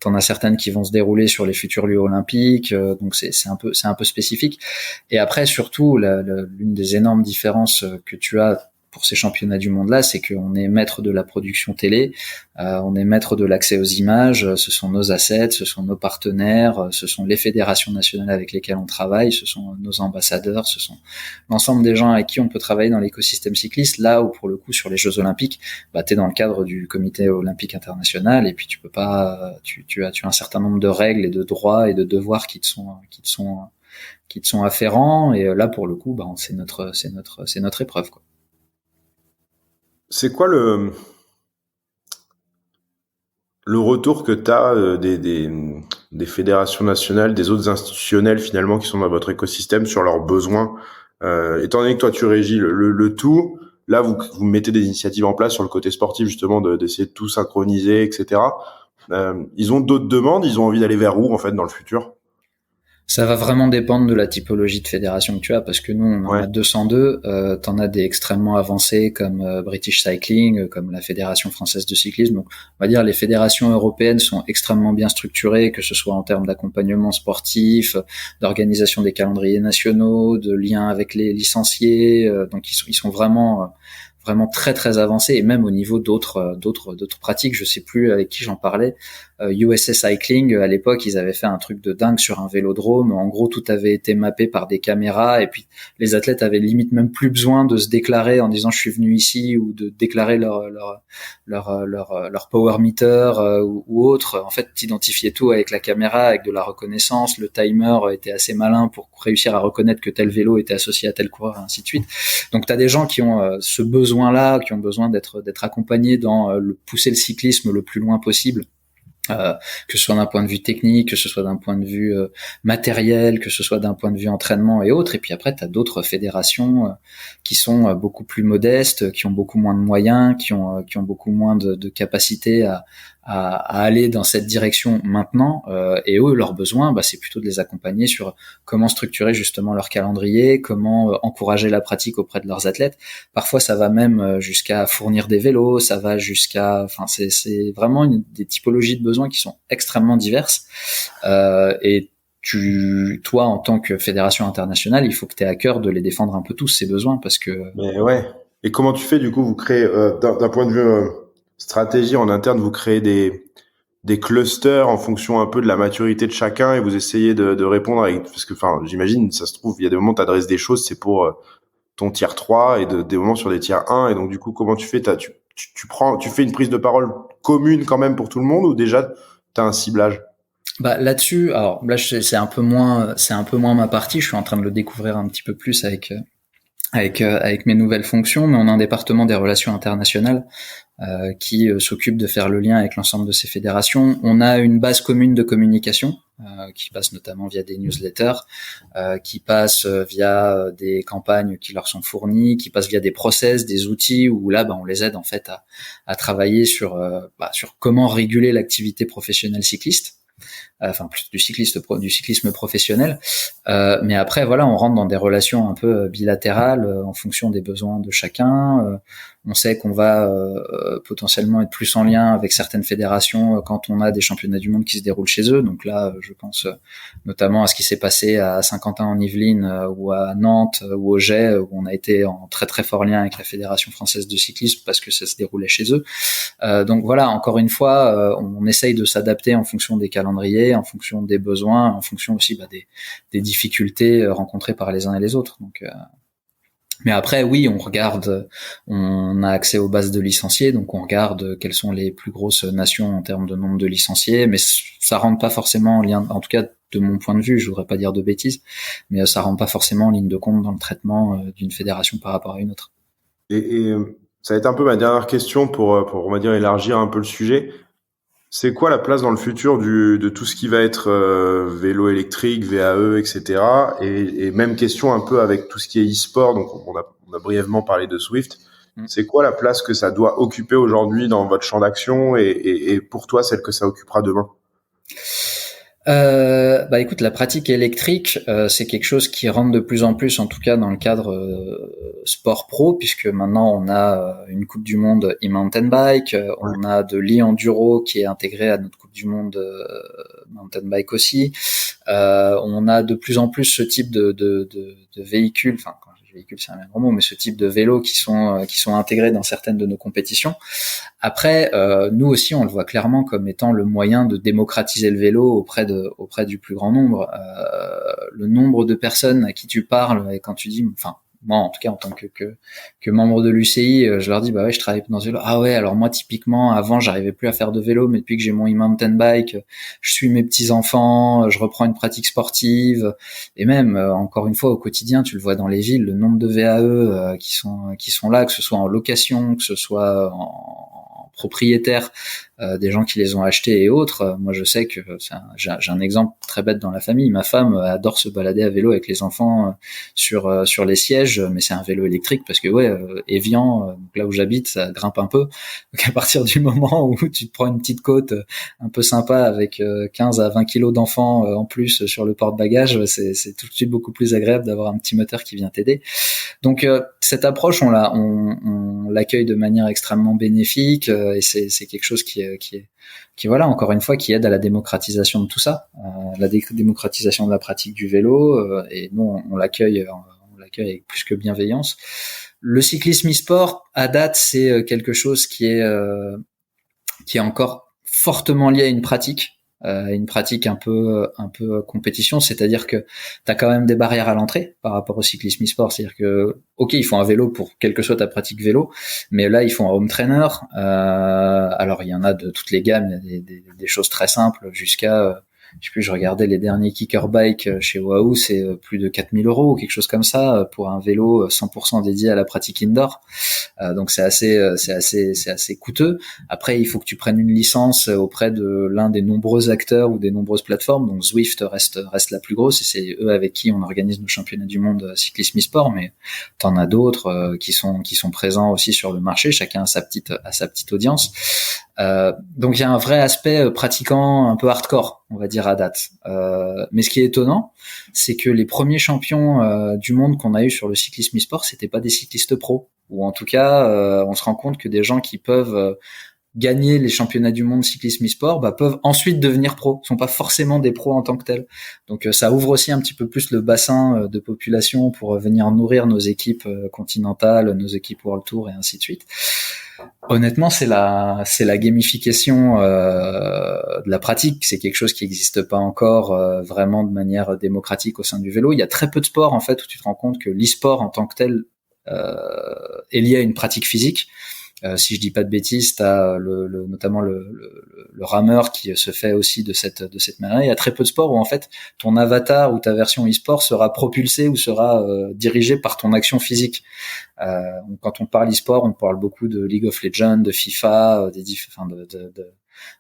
t'en as certaines qui vont se dérouler sur les futurs lieux olympiques. Donc, c'est un peu spécifique. Et après, surtout, l'une des énormes différences que tu as pour ces championnats du monde là, c'est qu'on est maître de la production télé, on est maître de l'accès aux images, ce sont nos assets, ce sont nos partenaires, ce sont les fédérations nationales avec lesquelles on travaille, ce sont nos ambassadeurs, ce sont l'ensemble des gens avec qui on peut travailler dans l'écosystème cycliste, là où pour le coup sur les Jeux Olympiques, t'es dans le cadre du Comité Olympique International, et puis tu peux pas, tu as un certain nombre de règles et de droits et de devoirs qui te sont afférents, et là pour le coup, c'est notre épreuve, quoi.
C'est quoi le retour que tu as des fédérations nationales, des autres institutionnels finalement qui sont dans votre écosystème sur leurs besoins, étant donné que toi tu régis le tout, là vous mettez des initiatives en place sur le côté sportif justement d'essayer de tout synchroniser, etc. Ils ont d'autres demandes, ils ont envie d'aller vers où en fait dans le futur?
Ça va vraiment dépendre de la typologie de fédération que tu as, parce que nous, on en a 202. T'en as des extrêmement avancés comme British Cycling, comme la Fédération française de cyclisme. Donc, on va dire les fédérations européennes sont extrêmement bien structurées, que ce soit en termes d'accompagnement sportif, d'organisation des calendriers nationaux, de liens avec les licenciés. Donc, ils sont vraiment très très avancés, et même au niveau d'autres pratiques. Je sais plus avec qui j'en parlais. USA Cycling, à l'époque, ils avaient fait un truc de dingue sur un vélodrome. En gros, tout avait été mappé par des caméras, et puis les athlètes avaient limite même plus besoin de se déclarer en disant je suis venu ici, ou de déclarer leur power meter ou autre. En fait, t'identifiais tout avec la caméra, avec de la reconnaissance. Le timer était assez malin pour réussir à reconnaître que tel vélo était associé à tel coureur, et ainsi de suite. Donc, t'as des gens qui ont ce besoin-là, qui ont besoin d'être accompagnés dans pousser le cyclisme le plus loin possible. Que ce soit d'un point de vue technique, que ce soit d'un point de vue matériel, que ce soit d'un point de vue entraînement et autres. Et puis après, tu as d'autres fédérations qui sont beaucoup plus modestes, qui ont beaucoup moins de moyens, qui ont beaucoup moins de capacité à aller dans cette direction maintenant. Et eux, leur besoin, c'est plutôt de les accompagner sur comment structurer justement leur calendrier, comment encourager la pratique auprès de leurs athlètes. Parfois, ça va même jusqu'à fournir des vélos, ça va c'est vraiment des typologies de besoins qui sont extrêmement diverses. Et toi, en tant que fédération internationale, il faut que tu aies à cœur de les défendre un peu tous, ces besoins, parce que...
Mais ouais. Et comment tu fais, du coup, vous créez, d'un point de vue stratégie en interne, vous créez des clusters en fonction un peu de la maturité de chacun, et vous essayez de répondre avec, parce que, j'imagine, ça se trouve, il y a des moments où tu adresses des choses, c'est pour ton tiers 3, et des moments sur des tiers 1, et donc, du coup, comment tu fais? Tu fais une prise de parole commune quand même pour tout le monde, ou déjà, t'as un ciblage?
Là-dessus, alors là c'est un peu moins ma partie. Je suis en train de le découvrir un petit peu plus avec mes nouvelles fonctions, mais on a un département des relations internationales qui s'occupe de faire le lien avec l'ensemble de ces fédérations. On a une base commune de communication qui passe notamment via des newsletters, qui passe via des campagnes qui leur sont fournies, qui passe via des process, des outils où là on les aide en fait à travailler sur comment réguler l'activité professionnelle cycliste. Plus du cyclisme professionnel, mais après voilà, on rentre dans des relations un peu bilatérales en fonction des besoins de chacun. On sait qu'on va potentiellement être plus en lien avec certaines fédérations quand on a des championnats du monde qui se déroulent chez eux. Donc là, je pense notamment à ce qui s'est passé à Saint-Quentin-en-Yvelines ou à Nantes ou au Jet, où on a été en très très fort lien avec la Fédération française de cyclisme parce que ça se déroulait chez eux. Donc voilà, encore une fois, on essaye de s'adapter en fonction des calendriers adapter en fonction des besoins, en fonction aussi des difficultés rencontrées par les uns et les autres. Donc mais après, oui, on a accès aux bases de licenciés, donc on regarde quelles sont les plus grosses nations en termes de nombre de licenciés, mais ça rentre pas forcément en lien, en tout cas de mon point de vue, je voudrais pas dire de bêtises, mais ça rentre pas forcément en ligne de compte dans le traitement d'une fédération par rapport à une autre.
Et ça va être un peu ma dernière question pour on va dire élargir un peu le sujet. C'est quoi la place dans le futur de tout ce qui va être vélo électrique, VAE, etc. Et même question un peu avec tout ce qui est e-sport. Donc on a brièvement parlé de Swift. C'est quoi la place que ça doit occuper aujourd'hui dans votre champ d'action et pour toi celle que ça occupera demain?
Écoute, la pratique électrique, c'est quelque chose qui rentre de plus en plus, en tout cas dans le cadre sport pro, puisque maintenant on a une Coupe du Monde e-mountain bike, on a de l'e-enduro qui est intégré à notre Coupe du Monde mountain bike aussi. On a de plus en plus ce type de véhicules, enfin quand je dis véhicule c'est un grand mot, mais ce type de vélos qui sont intégrés dans certaines de nos compétitions. Après, nous aussi, on le voit clairement comme étant le moyen de démocratiser le vélo auprès du plus grand nombre. Le nombre de personnes à qui tu parles et quand tu dis, enfin, moi en tout cas en tant que membre de l'UCI, je leur dis bah ouais, je travaille dans ce vélo. Ah ouais, alors moi typiquement avant j'arrivais plus à faire de vélo, mais depuis que j'ai mon e-mountain bike, je suis mes petits enfants, je reprends une pratique sportive et même encore une fois au quotidien, tu le vois dans les villes, le nombre de VAE qui sont là, que ce soit en location, que ce soit en propriétaires, des gens qui les ont achetés et autres. Moi, je sais que j'ai un exemple très bête dans la famille. Ma femme adore se balader à vélo avec les enfants sur les sièges, mais c'est un vélo électrique parce que Évian, donc là où j'habite, ça grimpe un peu. Donc à partir du moment où tu te prends une petite côte un peu sympa avec 15 à 20 kilos d'enfants en plus sur le porte-bagages, c'est tout de suite beaucoup plus agréable d'avoir un petit moteur qui vient t'aider. Donc cette approche, on l'accueille de manière extrêmement bénéfique et c'est quelque chose qui voilà, encore une fois, qui aide à la démocratisation de tout ça, la démocratisation de la pratique du vélo, et nous on l'accueille avec plus que bienveillance. Le cyclisme e-sport, à date, c'est quelque chose qui est encore fortement lié à une pratique un peu compétition, c'est-à-dire que t'as quand même des barrières à l'entrée par rapport au cyclisme e-sport, c'est-à-dire que ok, il faut un vélo pour quelle que soit ta pratique vélo, mais là il faut un home trainer. Alors il y en a de toutes les gammes, il y a des choses très simples jusqu'à je sais plus, je regardais les derniers kicker bike chez Wahoo, c'est plus de 4 000 € ou quelque chose comme ça pour un vélo 100% dédié à la pratique indoor. Donc c'est assez coûteux. Après, il faut que tu prennes une licence auprès de l'un des nombreux acteurs ou des nombreuses plateformes. Donc Zwift reste la plus grosse et c'est eux avec qui on organise nos championnats du monde cyclisme e-sport. Mais t'en as d'autres qui sont présents aussi sur le marché. Chacun a sa petite audience. Donc il y a un vrai aspect pratiquant un peu hardcore, on va dire à date. Mais ce qui est étonnant, c'est que les premiers champions du monde qu'on a eu sur le cyclisme e-sport, c'était pas des cyclistes pros, ou en tout cas, on se rend compte que des gens qui peuvent gagner les championnats du monde cyclisme e-sport peuvent ensuite devenir pros, sont pas forcément des pros en tant que tels. Donc ça ouvre aussi un petit peu plus le bassin de population pour venir nourrir nos équipes continentales, nos équipes World Tour et ainsi de suite. Honnêtement, c'est la gamification de la pratique. C'est quelque chose qui n'existe pas encore vraiment de manière démocratique au sein du vélo. Il y a très peu de sports en fait où tu te rends compte que l'e-sport en tant que tel est lié à une pratique physique. Si je dis pas de bêtises, t'as notamment le rameur qui se fait aussi de cette manière. Il y a très peu de sports où en fait ton avatar ou ta version e-sport sera propulsée ou sera dirigée par ton action physique. Quand on parle e-sport, on parle beaucoup de League of Legends, de FIFA,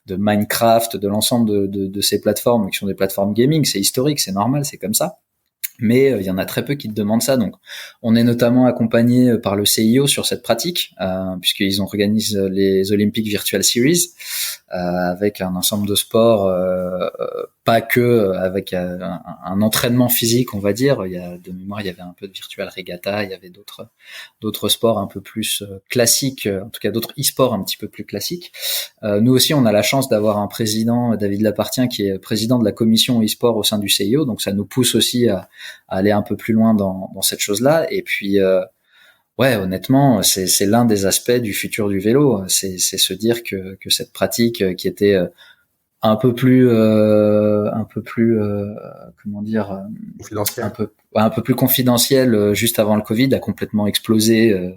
de Minecraft, de l'ensemble de ces plateformes qui sont des plateformes gaming. C'est historique, c'est normal, c'est comme ça. Mais il y en a très peu qui te demandent ça. Donc, on est notamment accompagné par le CIO sur cette pratique, puisqu'ils organisent les Olympic Virtual Series avec un ensemble de sports, pas que avec un entraînement physique, on va dire. Il y a de mémoire, il y avait un peu de virtual regatta, il y avait d'autres sports un peu plus classiques, en tout cas d'autres e-sports un petit peu plus classiques. Nous aussi, on a la chance d'avoir un président, David Lapartien, qui est président de la commission e-sport au sein du CIO. Donc, ça nous pousse aussi à aller un peu plus loin dans cette chose-là. Et puis, honnêtement, c'est l'un des aspects du futur du vélo. C'est se dire que cette pratique qui était un peu plus comment dire,
Confidentiel.
un peu plus confidentiel juste avant le Covid, a complètement explosé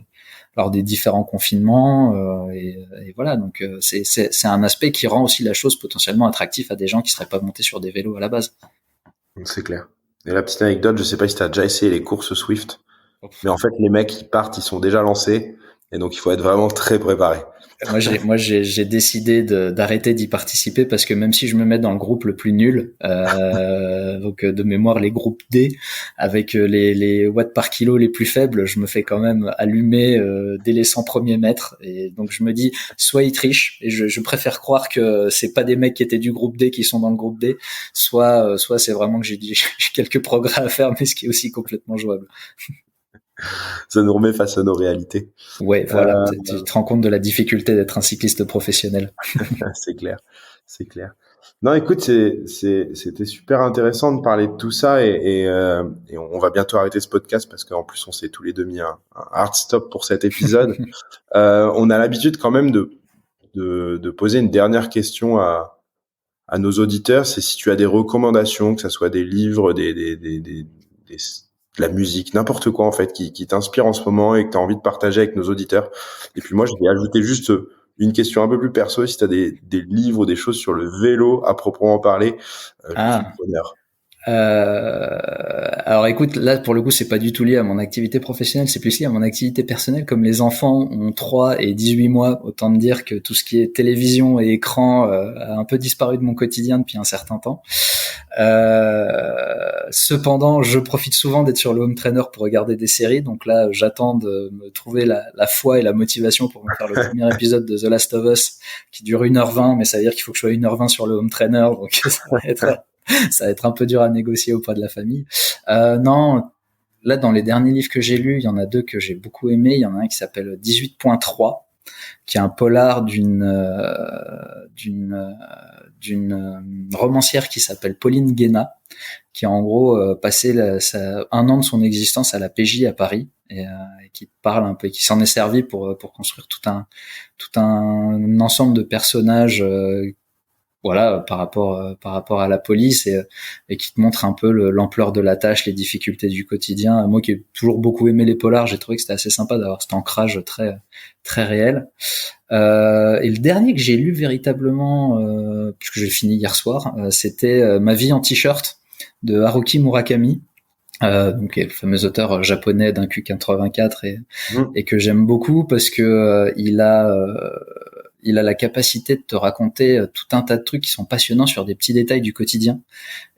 lors des différents confinements et voilà, donc c'est un aspect qui rend aussi la chose potentiellement attractif à des gens qui seraient pas montés sur des vélos à la base.
C'est clair. Et la petite anecdote, je sais pas si tu as déjà essayé les courses Swift, mais en fait les mecs ils partent, ils sont déjà lancés et donc il faut être vraiment très préparé.
Moi, j'ai décidé d'arrêter d'y participer parce que même si je me mets dans le groupe le plus nul, donc de mémoire les groupes D, avec les watts par kilo les plus faibles, je me fais quand même allumer dès les 100 premiers mètres. Et donc je me dis, soit ils trichent, et je préfère croire que c'est pas des mecs qui étaient du groupe D qui sont dans le groupe D, soit c'est vraiment que j'ai quelques progrès à faire, mais ce qui est aussi complètement jouable.
Ça nous remet face à nos réalités.
Ouais, voilà. Tu te rends compte de la difficulté d'être un cycliste professionnel.
C'est clair, c'est clair. Non, écoute, c'était super intéressant de parler de tout ça et on va bientôt arrêter ce podcast parce qu'en plus on s'est tous les deux mis un hard stop pour cet épisode. On a l'habitude quand même de poser une dernière question à nos auditeurs, c'est si tu as des recommandations, que ça soit des livres, de la musique, n'importe quoi en fait qui t'inspire en ce moment et que tu as envie de partager avec nos auditeurs. Et puis moi, je vais ajouter juste une question un peu plus perso, si tu as des livres ou des choses sur le vélo à proprement parler, je suis preneur.
Alors écoute, là pour le coup c'est pas du tout lié à mon activité professionnelle, c'est plus lié à mon activité personnelle. Comme les enfants ont 3 et 18 mois, autant dire que tout ce qui est télévision et écran a un peu disparu de mon quotidien depuis un certain temps. Cependant, je profite souvent d'être sur le home trainer pour regarder des séries, donc là j'attends de me trouver la foi et la motivation pour me faire le premier épisode de The Last of Us qui dure 1h20, mais ça veut dire qu'il faut que je sois 1h20 sur le home trainer, donc ça va être un peu dur à négocier auprès de la famille. Non, là dans les derniers livres que j'ai lus, il y en a 2 que j'ai beaucoup aimés. Il y en a un qui s'appelle 18.3, qui est un polar d'une romancière qui s'appelle Pauline Guéna, qui a en gros passé un an de son existence à la PJ à Paris et qui parle un peu, et qui s'en est servi pour construire tout un ensemble de personnages voilà, par rapport à la police et qui te montre un peu l'ampleur de la tâche, les difficultés du quotidien. Moi qui ai toujours beaucoup aimé les polars, j'ai trouvé que c'était assez sympa d'avoir cet ancrage très très réel. Et le dernier que j'ai lu véritablement, puisque j'ai fini hier soir, c'était Ma vie en t-shirt de Haruki Murakami. Donc le fameux auteur japonais d'un Q84 et que j'aime beaucoup parce que il a la capacité de te raconter tout un tas de trucs qui sont passionnants sur des petits détails du quotidien.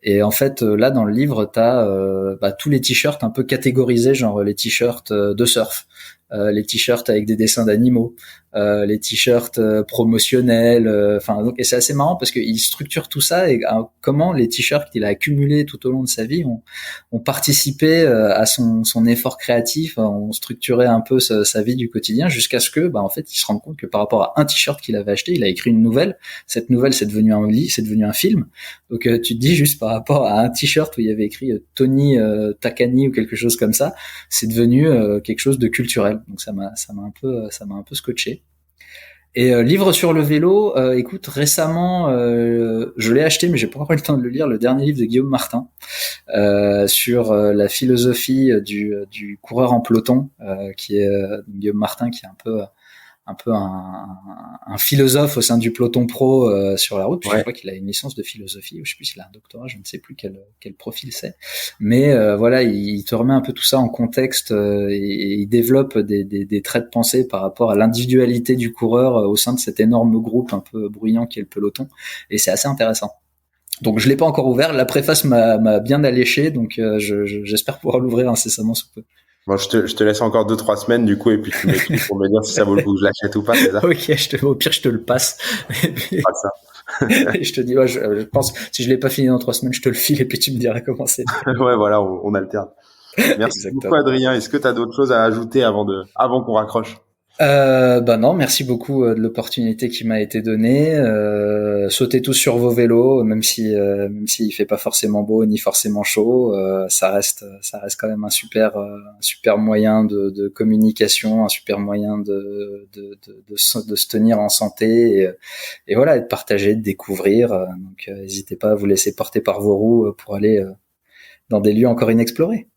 Et en fait, là, dans le livre, t'as tous les t-shirts un peu catégorisés, genre les t-shirts de surf, les t-shirts avec des dessins d'animaux, les t-shirts promotionnels. Et c'est assez marrant parce qu'il structure tout ça et comment les t-shirts qu'il a accumulés tout au long de sa vie ont participé à son effort créatif, ont structuré un peu sa vie du quotidien jusqu'à ce que, en fait, il se rende compte que par rapport à un t-shirt qu'il avait acheté, il a écrit une nouvelle. Cette nouvelle, c'est devenu un livre, c'est devenu un film. Donc, tu te dis juste par rapport à un t-shirt où il y avait écrit Tony Takani ou quelque chose comme ça, c'est devenu quelque chose de culturel. Donc ça m'a un peu scotché. Et livre sur le vélo, écoute, récemment je l'ai acheté mais j'ai pas encore eu le temps de le lire, le dernier livre de Guillaume Martin sur la philosophie du coureur en peloton, qui est Guillaume Martin, qui est un peu un philosophe au sein du peloton pro sur la route. Puis je crois qu'il a une licence de philosophie, ou je sais plus s'il a un doctorat, je ne sais plus quel profil c'est. Mais voilà, il te remet un peu tout ça en contexte et il développe des traits de pensée par rapport à l'individualité du coureur au sein de cet énorme groupe un peu bruyant qui est le peloton. Et c'est assez intéressant. Donc je l'ai pas encore ouvert. La préface m'a bien alléché, donc j'espère pouvoir l'ouvrir incessamment sous peu.
Bon, je te laisse encore 2-3 semaines du coup et puis tu m'écris pour me dire si ça vaut le coup que je l'achète ou pas, c'est ça?
Ok, au pire je te le passe. Et puis,
pas ça.
et je te dis, je pense si je l'ai pas fini dans 3 semaines, je te le file et puis tu me diras comment c'est.
Ouais, voilà, on alterne. Merci beaucoup Adrien. Est-ce que tu as d'autres choses à ajouter avant qu'on raccroche?
Non, merci beaucoup de l'opportunité qui m'a été donnée. Sautez tous sur vos vélos, même s'il fait pas forcément beau ni forcément chaud, ça reste quand même un super moyen de communication, un super moyen de se tenir en santé et voilà, de partager, de découvrir. Donc n'hésitez pas à vous laisser porter par vos roues pour aller dans des lieux encore inexplorés.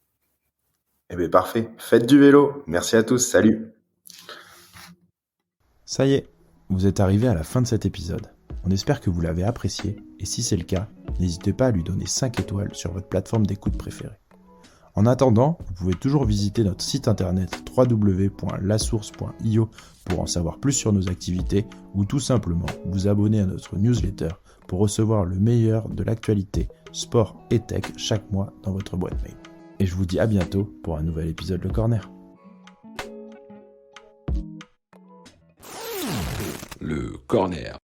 Eh bien, parfait. Faites du vélo. Merci à tous. Salut.
Ça y est, vous êtes arrivé à la fin de cet épisode. On espère que vous l'avez apprécié, et si c'est le cas, n'hésitez pas à lui donner 5 étoiles sur votre plateforme d'écoute préférée. En attendant, vous pouvez toujours visiter notre site internet www.lasource.io pour en savoir plus sur nos activités, ou tout simplement vous abonner à notre newsletter pour recevoir le meilleur de l'actualité, sport et tech chaque mois dans votre boîte mail. Et je vous dis à bientôt pour un nouvel épisode Le Corner.
Le Corner.